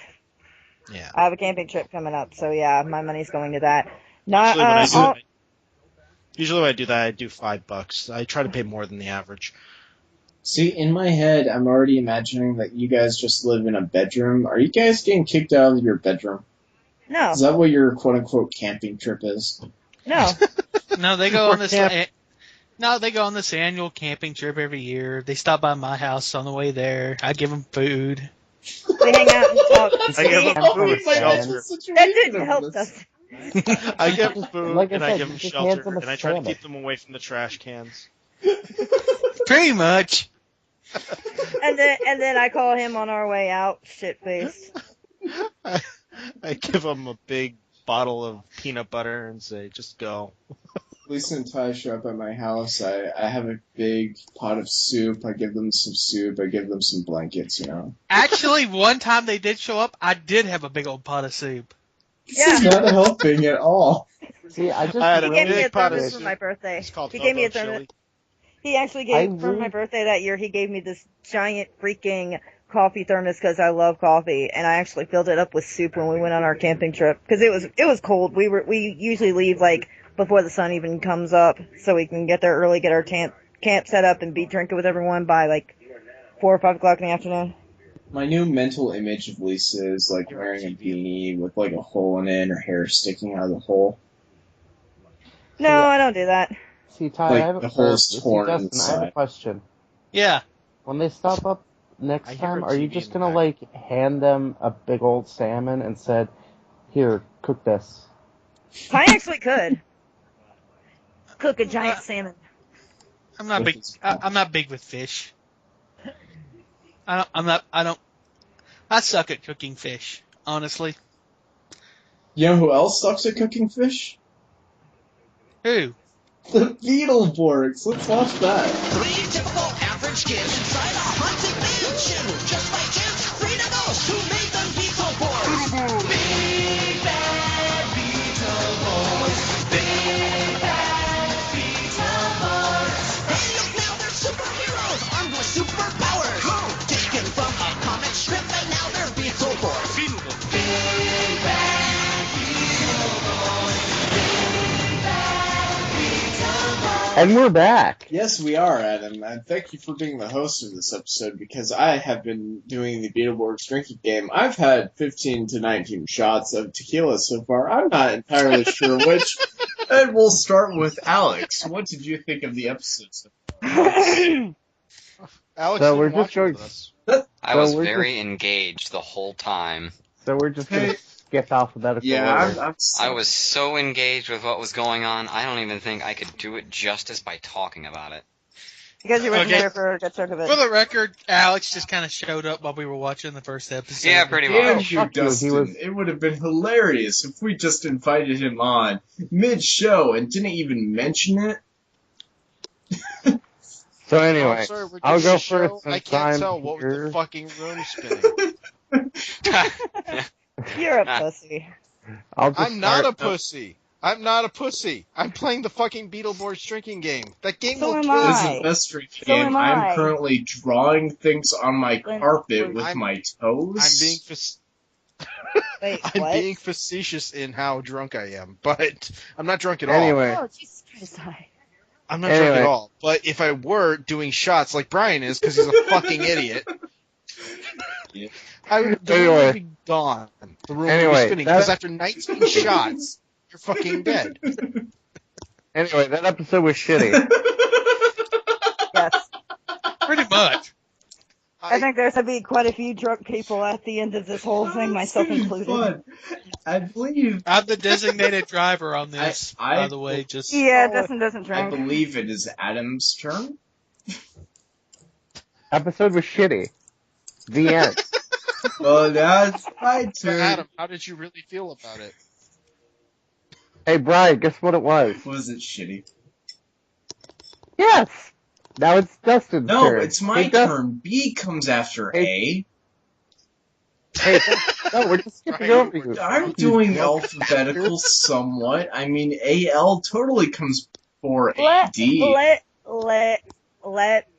yeah. I have a camping trip coming up, so yeah, my money's going to that. Not, Usually when I do that, I do $5. I try to pay more than the average. See, in my head, I'm already imagining that you guys just live in a bedroom. Are you guys getting kicked out of your bedroom? no, Is that what your quote-unquote camping trip is? no. No, they go on this. camp- No, they go on this annual camping trip every year. They stop by my house on the way there. I give them food. We hang out and talk. I give them food, shelter. That didn't help us. I give them food Like I and I said, give them just hand shelter, them a and I try to sandwich. keep them away from the trash cans. Pretty much. And then I call him on our way out, shit faced. I give them a big bottle of peanut butter and say, just go. Lisa and Ty show up at my house. I have a big pot of soup. I give them some soup. I give them some blankets, you know. Actually, one time they did show up, I did have a big old pot of soup. This is not helping at all. See, I just I had He a gave me big a pot of thermos for soup. my birthday. It's called He gave me a Hobo thermos. Chili. He actually I gave, for my really- birthday that year, he gave me this giant freaking coffee thermos because I love coffee, and I actually filled it up with soup when we went on our camping trip because it was cold. We usually leave like before the sun even comes up so we can get there early, get our camp set up, and be drinking with everyone by like 4 or 5 o'clock in the afternoon. My new mental image of Lisa is like wearing a beanie with like a hole in it and her hair sticking out of the hole. No, I don't do that. see, Ty, Like, I have the hole's see, torn Justin, I have a inside. question. Yeah. When they stop up next I hear time, a are you TV just in the gonna back. like hand them a big old salmon and said, "Here, cook this"? I actually could cook a giant salmon. I'm not big. I'm not big with fish. I suck at cooking fish, honestly. You know who else sucks at cooking fish? Who? The Beetleborgs. Let's watch that. 3 typical average kids inside a haunted mansion. Just by chance, Frida knows who made them Beetleborgs. Big bad Beetleborgs. Big bad Beetleborgs. Hey, look now, they're superheroes armed with superpowers. Taken from a comic strip, and now they're Beetleborgs. Big bad Beetleborgs. Big bad Beetleborgs. And we're back. Yes, we are, Adam. And thank you for being the host of this episode because I have been doing the Beetleborgs drinking game. I've had 15 to 19 shots of tequila so far. I'm not entirely sure which. And we'll start with Alex. What did you think of the episode? Alex So didn't we're watch just it with going- us. I So was we're very engaged the whole time. So we're just gonna skip alphabetical Yeah, order. I was so engaged with what was going on, I don't even think I could do it justice by talking about it. Because you weren't Okay. there for a good chunk of For it. the record, Alex just kind of showed up while we were watching the first episode. Yeah, pretty Damn much. you, fuck you, he Dustin. was- It would have been hilarious if we just invited him on mid-show and didn't even mention it. So anyway, Oh, sorry, we're I'll doing go a show. first I since can't I'm tell what was here. the fucking room spinning. You're a pussy. I'm not a pussy. I'm not a pussy. I'm playing the fucking Beetleborgs drinking game. That game So will am kill This I. is the best drink So game. am I'm I. currently drawing things on my Glenn, carpet with I'm- my toes. I'm being Wait, I'm what? being facetious in how drunk I am, but I'm not drunk at all. Anyway, Oh, Jesus Christ. I'm not drunk at Anyway. all. But if I were doing shots like Brian is, because he's a fucking idiot, Yeah. the room Anyway. would be gone. The room would be Anyway, spinning. that- Because after 19 shots, you're fucking dead. anyway, that episode was shitty. Yes. Pretty much. I think there's going to be quite a few drunk people at the end of this whole thing, myself included. Fun. I believe. I'm the designated driver on this, I- by the way. Just Yeah, Dustin doesn't I drink. believe it is Adam's turn. Episode was shitty. The end. Well, now it's my So turn. Adam, how did you really feel about it? Hey, Brian, guess what it was? Was it shitty? Yes! Now it's Dustin's No, turn. it's my Hey, Dustin- turn. B comes after A. Hey, no, we're just skipping Brian, over you. I'm doing alphabetical somewhat. I mean, AL totally comes before AD.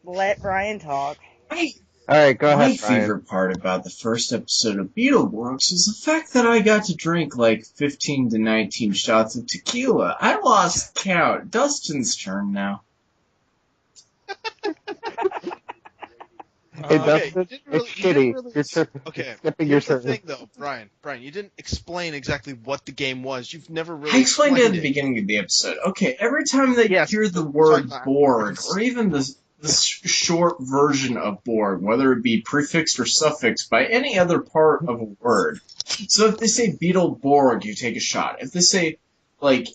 Let Brian talk. Alright, go My ahead, Brian. favorite part about the first episode of Beetleborgs is the fact that I got to drink like 15 to 19 shots of tequila. I lost count. Dustin's turn now. Hey, Uh, Dustin, you didn't really- it's you didn't shitty. really- Your turn. Okay, Skipping your here's the turn. thing, though, Brian, you didn't explain exactly what the game was. You've never really I explained it at the it. beginning of the episode. Okay, every time they Yes, hear the sorry, word Matt. Borg, or even the short version of Borg, whether it be prefixed or suffixed by any other part of a word. So if they say Beetleborg, you take a shot. If they say, like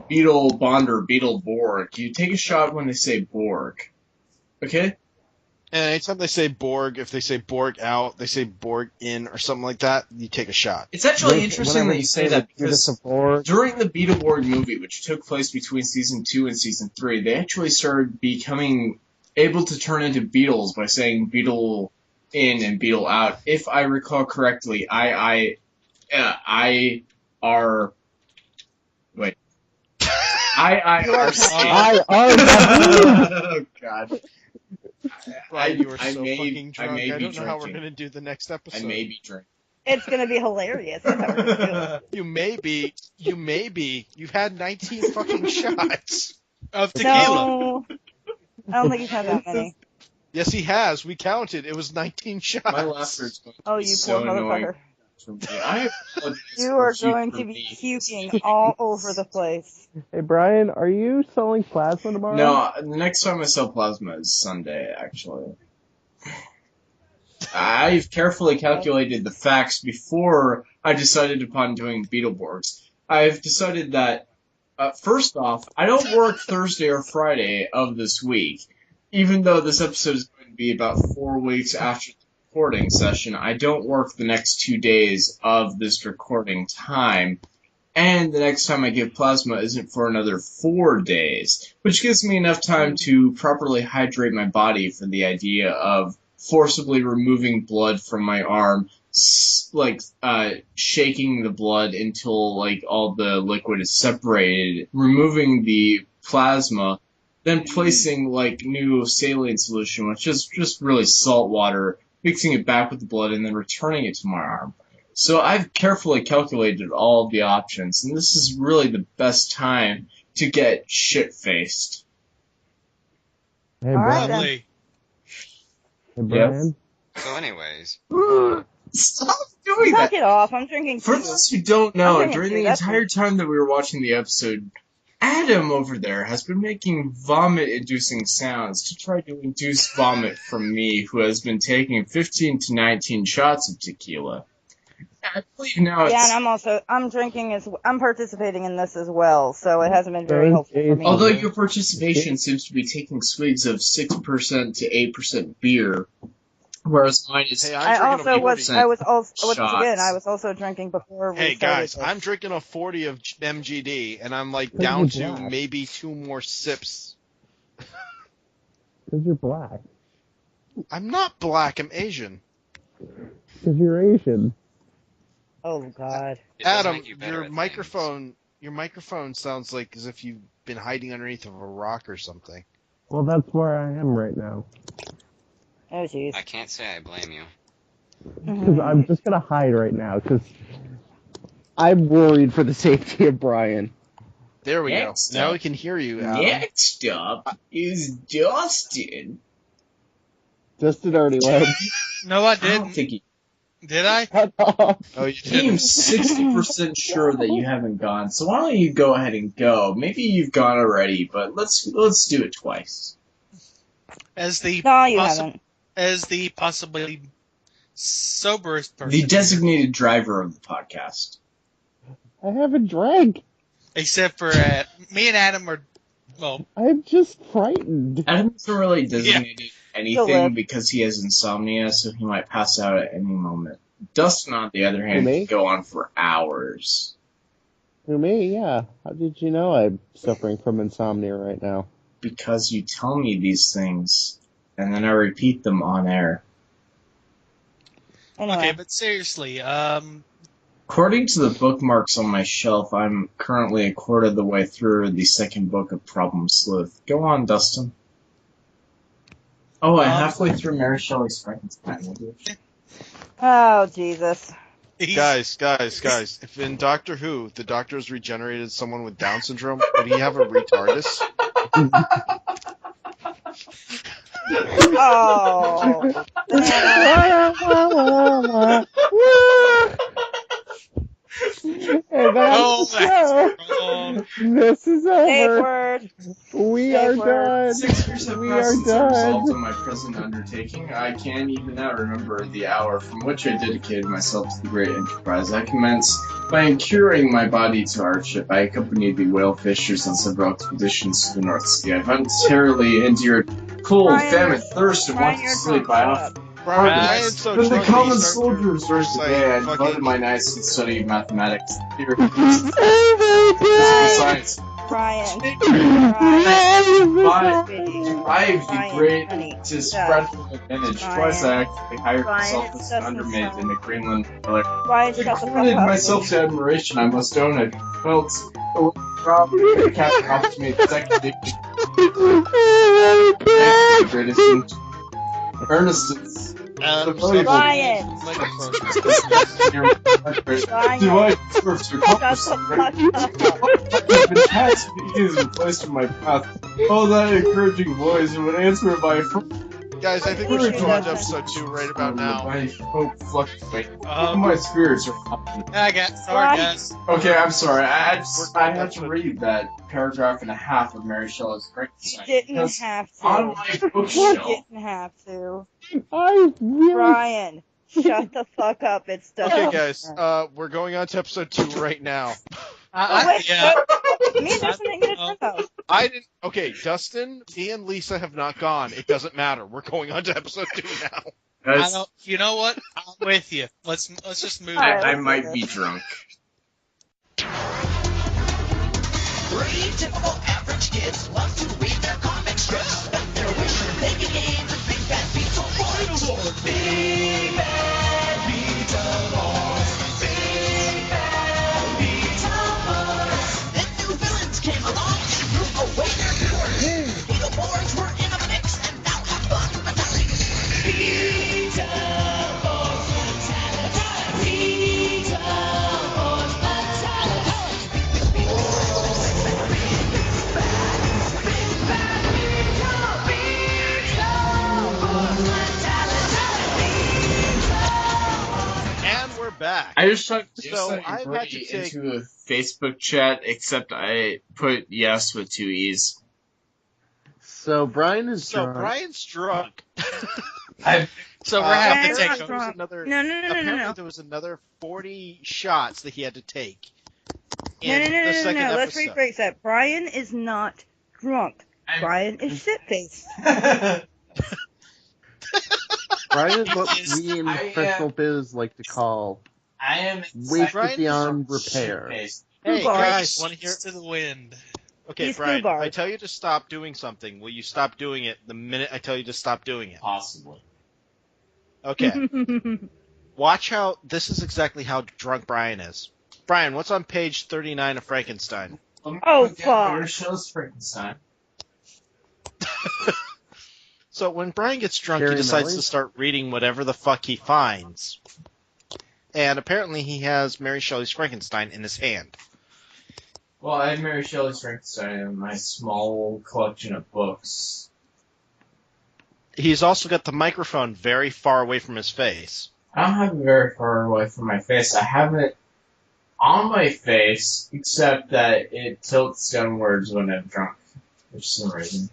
Beetle Bond or Beetleborg, you take a shot when they say Borg. Okay? And anytime they say Borg, if they say Borg out, they say Borg in, or something like that, you take a shot. It's actually interesting Whenever that you say that because support. during the Beetleborg movie, which took place between season 2 and season 3, they actually started becoming able to turn into beetles by saying beetle in and beetle out. If I recall correctly, I are wait. I are Oh God. Brian, you are I so may- fucking I drunk. may I be don't know how we're drinking. going to do the next I episode. may be drinking. It's gonna be hilarious. That's how we're gonna do it. You may be. You've had 19 fucking shots. of tequila. No, I don't think he's had that many. Yes, he has. We counted. It was 19 shots. My laughter is going to Oh, be you so poor annoying. motherfucker. For me. I apologize You are for you going for to be me. puking all over the place. Hey, Brian, are you selling plasma tomorrow? No, the next time I sell plasma is Sunday, actually. I've carefully calculated the facts before I decided upon doing Beetleborgs. I've decided that, first off, I don't work Thursday or Friday of this week. Even though this episode is going to be about 4 weeks after the recording session, I don't work the next 2 days of this recording time. And the next time I give plasma isn't for another 4 days, which gives me enough time to properly hydrate my body for the idea of forcibly removing blood from my arm, shaking the blood until, like, all the liquid is separated, removing the plasma, then placing, like, new saline solution, which is just really salt water, mixing it back with the blood, and then returning it to my arm. So I've carefully calculated all of the options, and this is really the best time to get shit-faced. Hey, All right, Brian. then. Lovely. Hey, Brian. So anyways, Stop doing that! Knock it off. I'm drinking For too. those who don't know, I'm drinking during too, the that's entire all. time that we were watching the episode, Adam over there has been making vomit-inducing sounds to try to induce vomit from me, who has been taking 15 to 19 shots of tequila. I believe now it's... Yeah, and I'm participating in this as well, so it hasn't been very helpful for me. Although your participation seems to be taking swigs of 6% to 8% beer, whereas mine is... Hey, I I'm drinking was a 40. also drinking before we Hey started guys, this. I'm drinking a 40 of MGD, and I'm like Because down you're to black. maybe 2 more sips. Because you're black. I'm not black. I'm Asian. Because you're Asian. Oh God. It does Adam, make you better your at microphone sounds like as if you've been hiding underneath of a rock or something. Well, that's where I am right now. Oh jeez. I can't say I blame you. Because I'm just gonna hide right now, because I'm worried for the safety of Brian. There we Next go. Now up. we can hear you, Adam. Next up is Dustin. Justin already went. No, I I don't didn't. think he. Did I? Oh, you I'm didn't. 60% sure that you haven't gone, so why don't you go ahead and go? Maybe you've gone already, but let's do it twice. As the No, you haven't. as the possibly soberest person, The designated driver of the podcast. I haven't drank. except for me and Adam are. Well, I'm just frightened. Adam hasn't really designated Go anything live. because he has insomnia, so he might pass out at any moment. Dustin, on the other hand, me? can go on for hours. For me, yeah. How did you know I'm suffering from insomnia right now? Because you tell me these things, and then I repeat them on air. Anyway. okay, but seriously, According to the bookmarks on my shelf, I'm currently a quarter of the way through the second book of Problem Sleuth. Go on, Dustin. Oh, I'm halfway through Mary Shelley's Frankenstein. Oh Jesus. he's- Guys. If in Doctor Who, the Doctor's regenerated someone with Down syndrome, would he have a retardus? Oh. Banana. And Oh, that's that's wrong. This is Safe over. word. We Safe are word. done. 6 years have We passed are since I resolved done. on my present undertaking. I can even now remember the hour from which I dedicated myself to the great enterprise. I commenced by incuring my body to hardship. I accompanied the whale fishers on several expeditions to the North Sea. I voluntarily endured cold, Brian, famine, thirst, and Brian, want to you're sleep. drunk. I Shut often up. Brian's so But the drunk common that he started to soldiers were recite today. I fucking- devoted my nights to the study of mathematics, theory, Oh physical science. Brian. I've the Brian, great honey, to stop. spread the advantage. Brian. Twice I actually hired Brian, myself it's as an Dustin's undermaid son. in the Greenland Village. Brian, I shut the fuck devoted up. myself to admiration, I must own it. Felt proud the captain offered me the second dignity. The greatest earnestness. Brian. Microphone. Brian. Do I deserve to Shut accomplish the something? fuck up. I've been cast is in place in my path. Oh, that encouraging voice would answer by Guys, I think we should go on to episode 2 right about now. My hope fluctuates. My spirits are up. I got sorry, guys. Okay, I'm sorry. I had to read that paragraph and a half of Mary Shelley's You Frankenstein. didn't Because have on to. my You bookshelf, didn't have to. I really. Brian, shut the fuck up. It's Dustin. Okay, guys, we're going on to episode 2 right now. Yeah. Me and Dustin didn't get a turn though. I didn't. Okay, Dustin, me and Lisa have not gone. It doesn't matter. We're going on to episode 2 now. guys, You know what? I'm with you. Let's just move Alright, on. I let's might do be this. drunk. Three typical average kids love to read their comic strips, but they're wishing they could name the big bad Beetleborgs. Big bad Beetleborgs. Big bad Beetleborgs. Then new villains came along and blew away their powers. Beetleborgs were in a mix and now have fun battling. Beetleborgs battalion. Beetleborgs battalion. And we're back. I just tried to do So, something I've had to take- into a Facebook chat, except I put yes with 2 E's. So Brian is So drunk. Brian's drunk. So we're happy to Brian's take not over. There was drunk. another. No, no, no, no, no, Apparently, no. there was another 40 shots that he had to take. No, In no, no, the no, no, second no. Let's episode. rephrase that. Brian is not drunk. Brian is shit-faced. Brian is what Yes. we in I am- professional biz like to call I am wasted Brian beyond is repair. shit-faced. Hey Rhubarb. guys, want to hear? To the wind. Okay, He's Brian. rhubarb. I tell you to stop doing something. Will you stop doing it the minute I tell you to stop doing it? Possibly. Okay. Watch how this is exactly how drunk Brian is. Brian, what's on page 39 of Frankenstein? Oh, fuck. Better shows Frankenstein. So when Brian gets drunk, Jerry he decides Millie's? to start reading whatever the fuck he finds. And apparently he has Mary Shelley's Frankenstein in his hand. Well, I have Mary Shelley's Frankenstein in my small collection of books. He's also got the microphone very far away from his face. I don't have it very far away from my face. I have it on my face, except that it tilts downwards when I'm drunk, for some reason.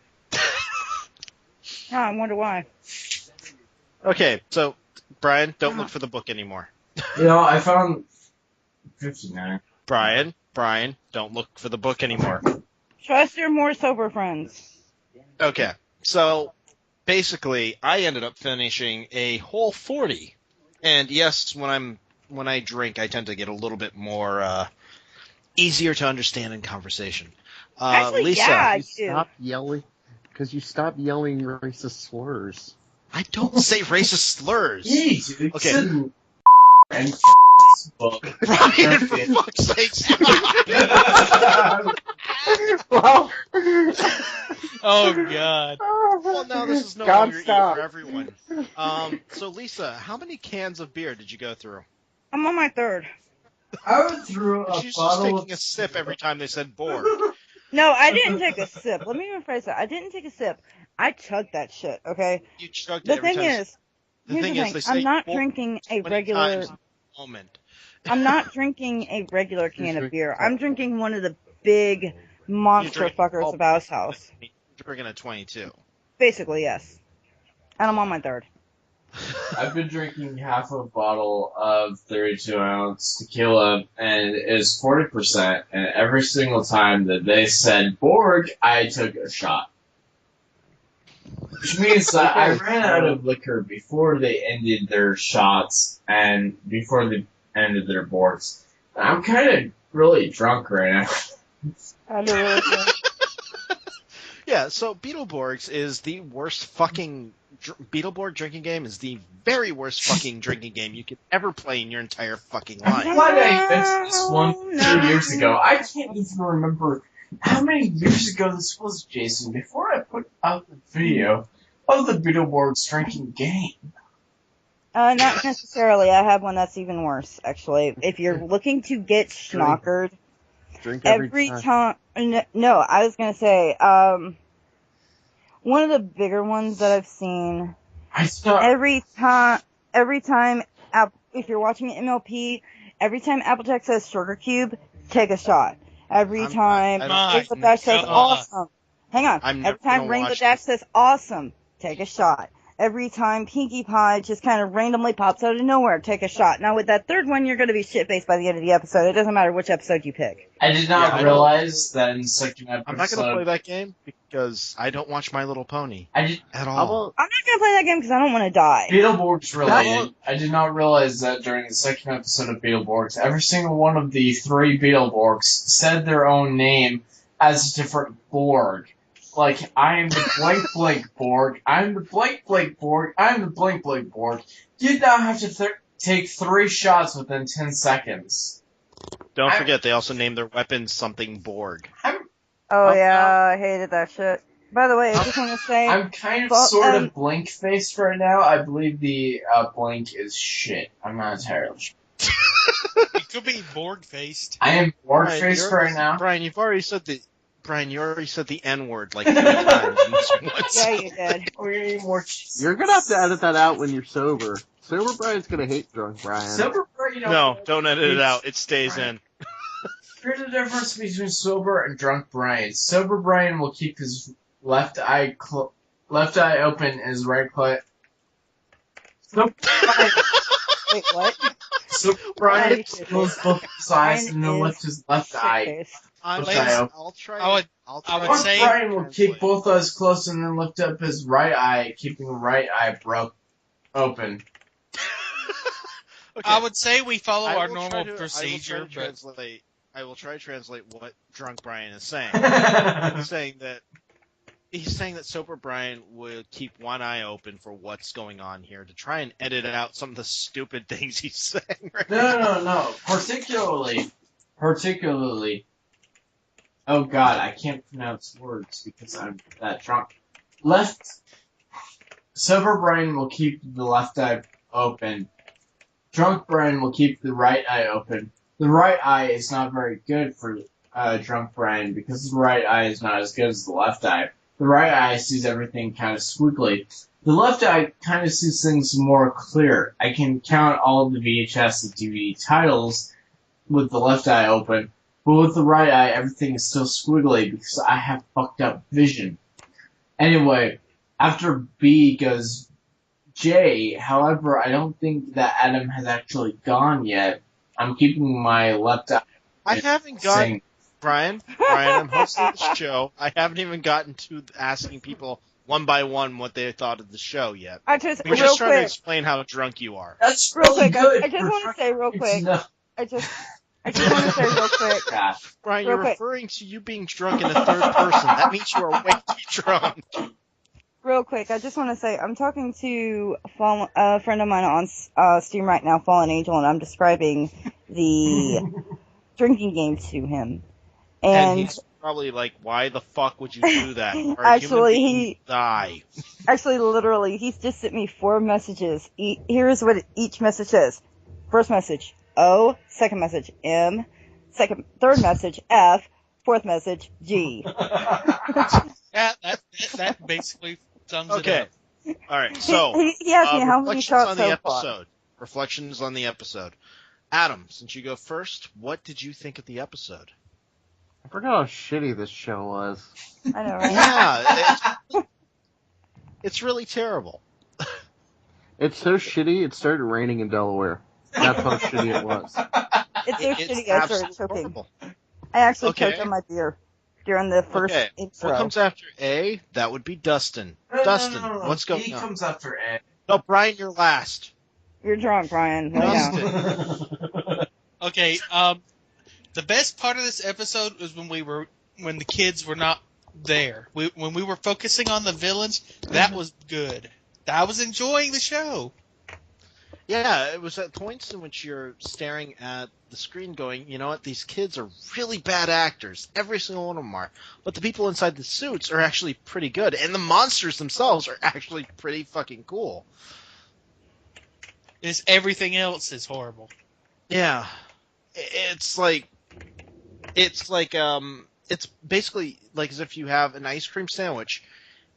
Oh, I wonder why. Okay, so Brian, don't look for the book anymore. You know, I found 59. Brian, don't look for the book anymore. Trust your more sober friends. Okay, so basically, I ended up finishing a whole 40. And yes, when I drink, I tend to get a little bit more easier to understand in conversation. Actually, Lisa, yeah, I do. Stop yelling. Because you stop yelling racist slurs. I don't say racist slurs. Dude, Okay. And book. Brian, for fuck's sake, Well, Oh God. well, now this is no God, longer eat stop. for everyone. So Lisa, how many cans of beer did you go through? I'm on my third. I went through a She's just bottle taking a of... sip every time they said Borg. No, I didn't take a sip. Let me rephrase that. I didn't take a sip. I chugged that shit, okay? You chugged it The every thing time. is, here's the thing. they say I'm not Borg drinking a 20 regular... times in a moment. I'm not drinking a regular can You're of beer. I'm drinking one of the big monster drinking fuckers all- of House House. You're drinking a 22. Basically, yes. And I'm on my third. I've been drinking half a bottle of 32-ounce tequila, and it's 40%, and every single time that they said Borg, I took a shot. Which means that I ran out of liquor before they ended their shots, and before they ended their Borgs. I'm kind of really drunk right now. I do really think. Yeah, so Beetleborgs is the worst fucking... Beetleborg drinking game is the very worst fucking drinking game you could ever play in your entire fucking I'm life. glad I invented this one 2 years ago. I can't even remember how many years ago this was, Jason, before I put out the video of the Beetleborgs drinking game. Not necessarily. I have one that's even worse, actually. If you're looking to get schnockered, drink every time... No, I was going to say, one of the bigger ones that I've seen, I saw... every time, if you're watching MLP, every time Applejack says sugar cube, take a shot. Every time Rainbow Dash says awesome, hang on. Every time Rainbow Dash says awesome, take a shot. Every time Pinkie Pie just kind of randomly pops out of nowhere, take a shot. Now with that third one, you're going to be shit-faced by the end of the episode. It doesn't matter which episode you pick. I did not realize that in the second episode... I'm not going to play that game because I don't watch My Little Pony at all. I'm not going to play that game because I don't want to die. Beetleborgs related. I did not realize that during the second episode of Beetleborgs, every single one of the 3 Beetleborgs said their own name as a different Borg. Like, I am the blank blank Borg, I'm the blank blank Borg, I'm the blank blank Borg. You now have to take 3 shots within 10 seconds. Don't forget, they also named their weapons something Borg. Oh yeah, I hated that shit. By the way, I just want to say... I'm kind of sort of blank-faced right now. I believe the blank is shit. I'm not entirely sure. It could be Borg-faced. I am Borg-faced right now. Brian, you already said the N-word like 3 times. Yeah, you did. We're gonna need more cheese. You're gonna have to edit that out when you're sober. Sober Brian's gonna hate drunk Brian. Sober Brian, No, don't edit it out. It stays in. Here's the difference between sober and drunk Brian. Sober Brian will keep his left eye open and his right eye. Wait, what? Sober Brian closes both his eyes and then lift his left eye. I would Drunk say Brian will keep both eyes closed and then lift up his right eye, keeping the right eye open. I would say we follow our normal procedure, but I will try to translate what drunk Brian is saying. He's saying that he's saying that Sober Brian will keep one eye open for what's going on here to try and edit out some of the stupid things he's saying right now. No. Particularly. Oh God, I can't pronounce words because I'm that drunk. Sober Brian will keep the left eye open. Drunk Brian will keep the right eye open. The right eye is not very good for drunk Brian because the right eye is not as good as the left eye. The right eye sees everything kind of squiggly. The left eye kind of sees things more clear. I can count all of the VHS and DVD titles with the left eye open, but with the right eye, everything is still squiggly because I have fucked up vision. Anyway, after B goes J, however, I don't think that Adam has actually gone yet. I'm keeping my left eye. I haven't gotten... Brian, I'm hosting the show. I haven't even gotten to asking people one by one what they thought of the show yet. We're just trying to explain how drunk you are. That's real really quick. good. I just want to say real quick. No. I just want to say real quick. Brian, Real you're quick. referring to you being drunk in the third person. That means you are way too drunk. Real quick, I just want to say I'm talking to a friend of mine on Steam right now, Fallen Angel, and I'm describing the drinking game to him. And he's probably like, "Why the fuck would you do that?" Or Actually, he die. Actually, literally, he's just sent me 4 messages. Here's what each message says. First message, O. Second message, M. Third message, F. Fourth message, G. That basically sums it up. All right. So he asked me how many shots on the so episode. far. Reflections on the episode. Adam, since you go first, what did you think of the episode? I forgot how shitty this show was. I know, right? Yeah, it's really terrible. It's so shitty, it started raining in Delaware. That's how shitty it was. It's so shitty I started choking. Horrible. I actually choked on my beer during the first intro. What comes after A? That would be Dustin. Dustin, what's going on? B comes after A. No, Brian, you're last. You're drunk, Brian. Lay down. Okay, the best part of this episode was when the kids were not there. When we were focusing on the villains, that was good. I was enjoying the show. Yeah, it was at points in which you're staring at the screen going, you know what, these kids are really bad actors. Every single one of them are. But the people inside the suits are actually pretty good. And the monsters themselves are actually pretty fucking cool. Everything else is horrible. Yeah. It's basically like as if you have an ice cream sandwich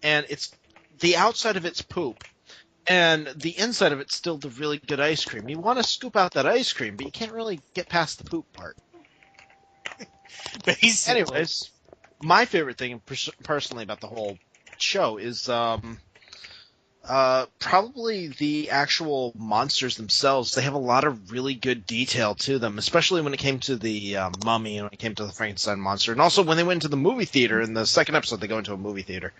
and it's the outside of it's poop and the inside of it's still the really good ice cream. You want to scoop out that ice cream, but you can't really get past the poop part. Basically. Anyways, my favorite thing personally about the whole show is probably the actual monsters themselves. They have a lot of really good detail to them, especially when it came to the mummy and when it came to the Frankenstein monster. And also when they went to the movie theater, in the second episode they go into a movie theater,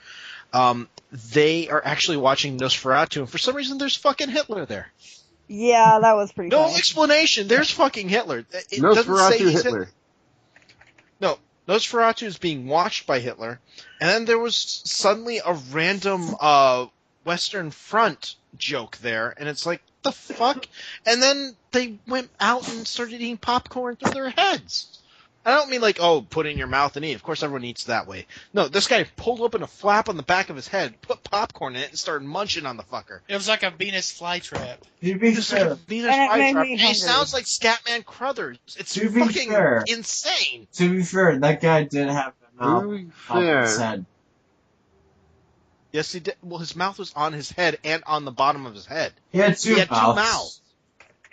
they are actually watching Nosferatu, and for some reason there's fucking Hitler there. Yeah, that was pretty funny. No explanation. There's fucking Hitler. It doesn't say Nosferatu he's Hitler. No, Nosferatu is being watched by Hitler, and then there was suddenly a random Western Front joke there, and it's like, the fuck? And then they went out and started eating popcorn through their heads. I don't mean like, oh, put it in your mouth and eat. Of course everyone eats that way. No, this guy pulled open a flap on the back of his head, put popcorn in it, and started munching on the fucker. It was like a Venus flytrap. Just like a Venus flytrap. He sounds like Scatman Crothers. It's fucking insane. To be fair, that guy did have a mouth on his head. Yes, he did. Well, his mouth was on his head and on the bottom of his head. He had two mouths. mouths.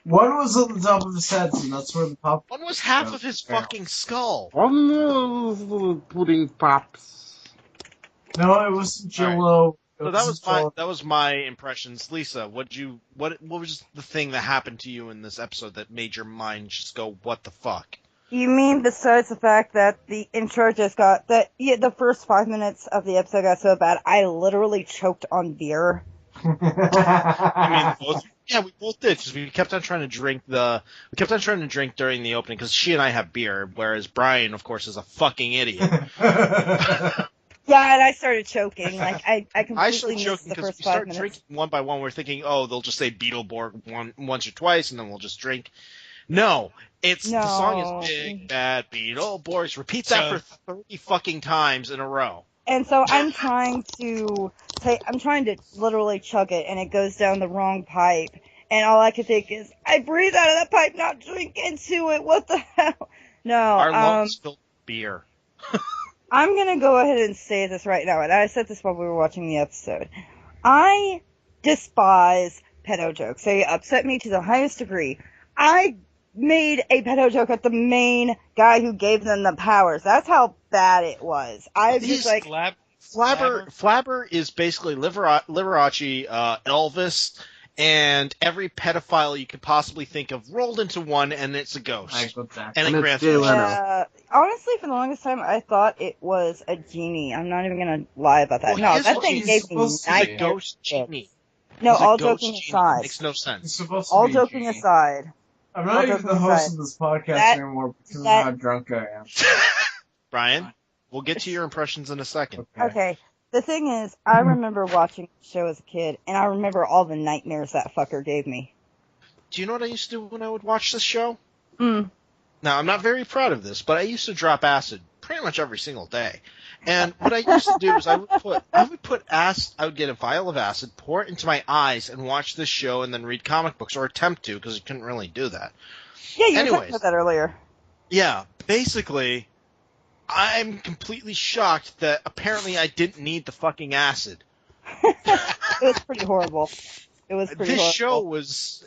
One was on the top of his head, and that's where the pop. One was half of his fucking skull. Pudding pops. No, it was Jello. So that was my impressions. Lisa, what was the thing that happened to you in this episode that made your mind just go, what the fuck? You mean besides the fact that the intro just got the first 5 minutes of the episode got so bad, I literally choked on beer. I mean, we both did, because we kept on trying to drink during the opening, because she and I have beer, whereas Brian, of course, is a fucking idiot. Yeah, and I started choking. Like I I completely started missed joking the because first we 5 start minutes. drinking one by one. We're thinking, oh, they'll just say Beetleborg once or twice, and then we'll just drink. No, the song No. is Big Bad Beetleborgs. Repeats that for 30 fucking times in a row. And so I'm trying to literally chug it, and it goes down the wrong pipe. And all I could think is, I breathe out of that pipe, not drink into it. What the hell? No, Our lungs filled with beer. I'm gonna go ahead and say this right now, and I said this while we were watching the episode. I despise pedo jokes. They upset me to the highest degree. I made a pedo joke at the main guy who gave them the powers. That's how bad it was. I was just like, Flabber is basically Liberace, Elvis, and every pedophile you could possibly think of rolled into one, and it's a ghost. And it grants honestly, for the longest time, I thought it was a genie. I'm not even gonna lie about that. Well, no, that thing gave me a ghost genie. No, all joking aside. Makes no sense. All joking aside. I'm not even the host of this podcast anymore because of how drunk I am. Brian, we'll get to your impressions in a second. Okay. The thing is, I remember watching the show as a kid, and I remember all the nightmares that fucker gave me. Do you know what I used to do when I would watch this show? Mm. Now, I'm not very proud of this, but I used to drop acid pretty much every single day. And what I used to do is I would get a vial of acid, pour it into my eyes, and watch this show, and then read comic books, or attempt to, because you couldn't really do that. Yeah, you were talking about that earlier. Yeah, basically, I'm completely shocked that apparently I didn't need the fucking acid. It was pretty horrible. This show was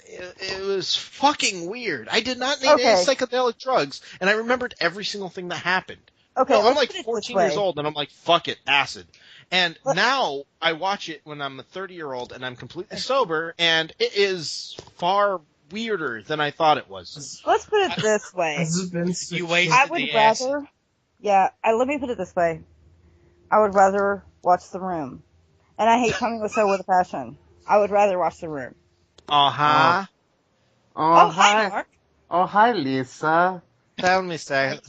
fucking weird. I did not need any psychedelic drugs, and I remembered every single thing that happened. Okay, no, I'm like 14 years old, and I'm like, fuck it, acid. And now I watch it when I'm a 30-year-old, and I'm completely sober, and it is far weirder than I thought it was. Let's put it this way. You wasted I would rather... Yeah, let me put it this way. I would rather watch The Room. And I hate coming with so with a passion. I would rather watch The Room. Uh-huh. Hi, Mark. Oh, hi, Lisa. Tell me, Lisa.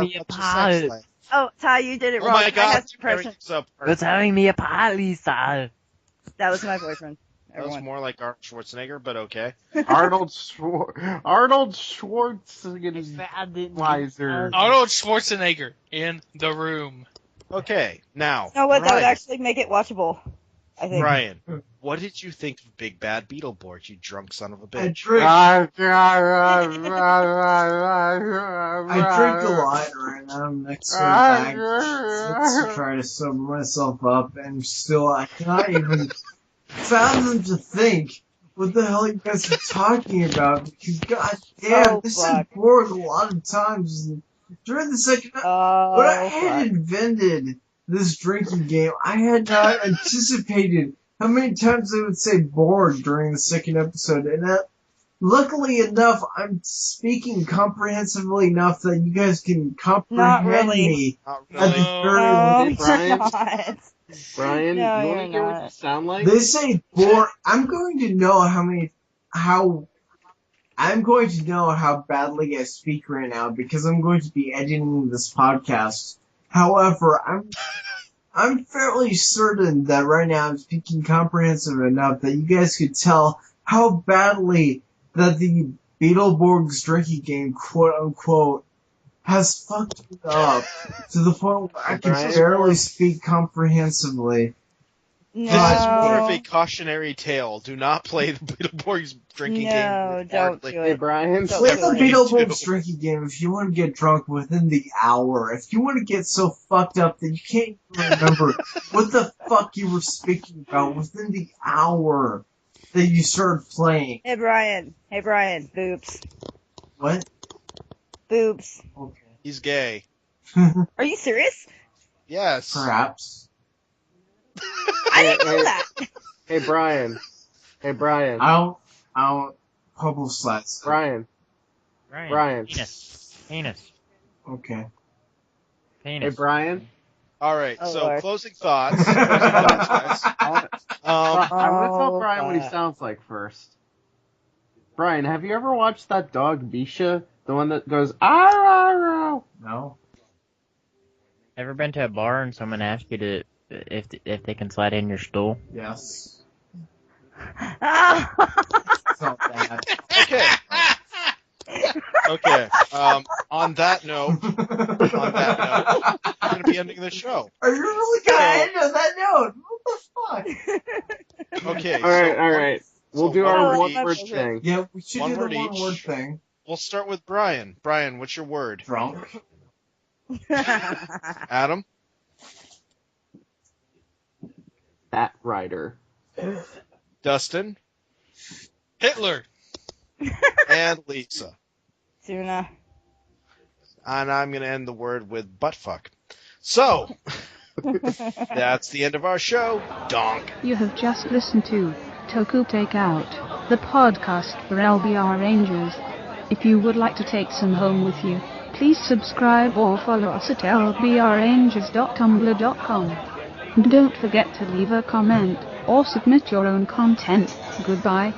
Me apart. Oh, Ty, you did it wrong. Oh my God. You're tearing me apart, Lisa. That was my boyfriend. That was more like Arnold Schwarzenegger, but okay. Arnold Schwarzenegger. Arnold Schwarzenegger in The Room. Okay, now. You know what? That would actually make it watchable, I think. Brian, what did you think of Big Bad Beetleborgs, you drunk son of a bitch? I drink a lot right now. I'm next to a bag to try to sober myself up, and still I cannot even fathom to think what the hell you guys are talking about. Because goddamn, this is bored a lot of times. And during the second, when I had invented this drinking game, I had not anticipated how many times they would say bored during the second episode, and luckily enough, I'm speaking comprehensively enough that you guys can comprehend me. At the very least. Brian, you want to hear what you sound like? They say bored. I'm going to know how badly I speak right now because I'm going to be editing this podcast. However, I'm fairly certain that right now I'm speaking comprehensive enough that you guys could tell how badly that the Beetleborgs drinking game, quote unquote, has fucked me up to the point where I can barely speak comprehensively. No. This is more of a cautionary tale. Do not play the Beetleborgs drinking game. No, don't do it. Hey, Brian. Play the Beetleborgs drinking game if you want to get drunk within the hour. If you want to get so fucked up that you can't even remember what the fuck you were speaking about within the hour that you started playing. Hey, Brian. Boobs. What? Boobs. Okay. He's gay. Are you serious? Yes. Perhaps. I didn't know that. Hey, Brian. I don't publicize. Brian. Penis. Okay. Hey, Brian. All right, so Lord. closing thoughts. Guys. I'm gonna tell Brian what he sounds like first. Brian, have you ever watched that dog Bisha? The one that goes, ah, No. Ever been to a bar and someone asks you to if they can slide in your stool? Yes. Ah! It's not bad. Okay. Okay. On that note, we're going to be ending the show. Are you really gonna end on that note? What the fuck? Okay. All right. We'll do our one one-word each. thing. Yeah, we should One do the word one word each. thing. We'll start with Brian. Brian, what's your word? Drunk. Adam? Bat rider. Dustin? Hitler. And Lisa. Tuna. And I'm going to end the word with buttfuck. So, that's the end of our show. Donk. You have just listened to Toku Takeout, the podcast for LBR Rangers. If you would like to take some home with you, please subscribe or follow us at lbrrangers.tumblr.com. And don't forget to leave a comment or submit your own content. Goodbye.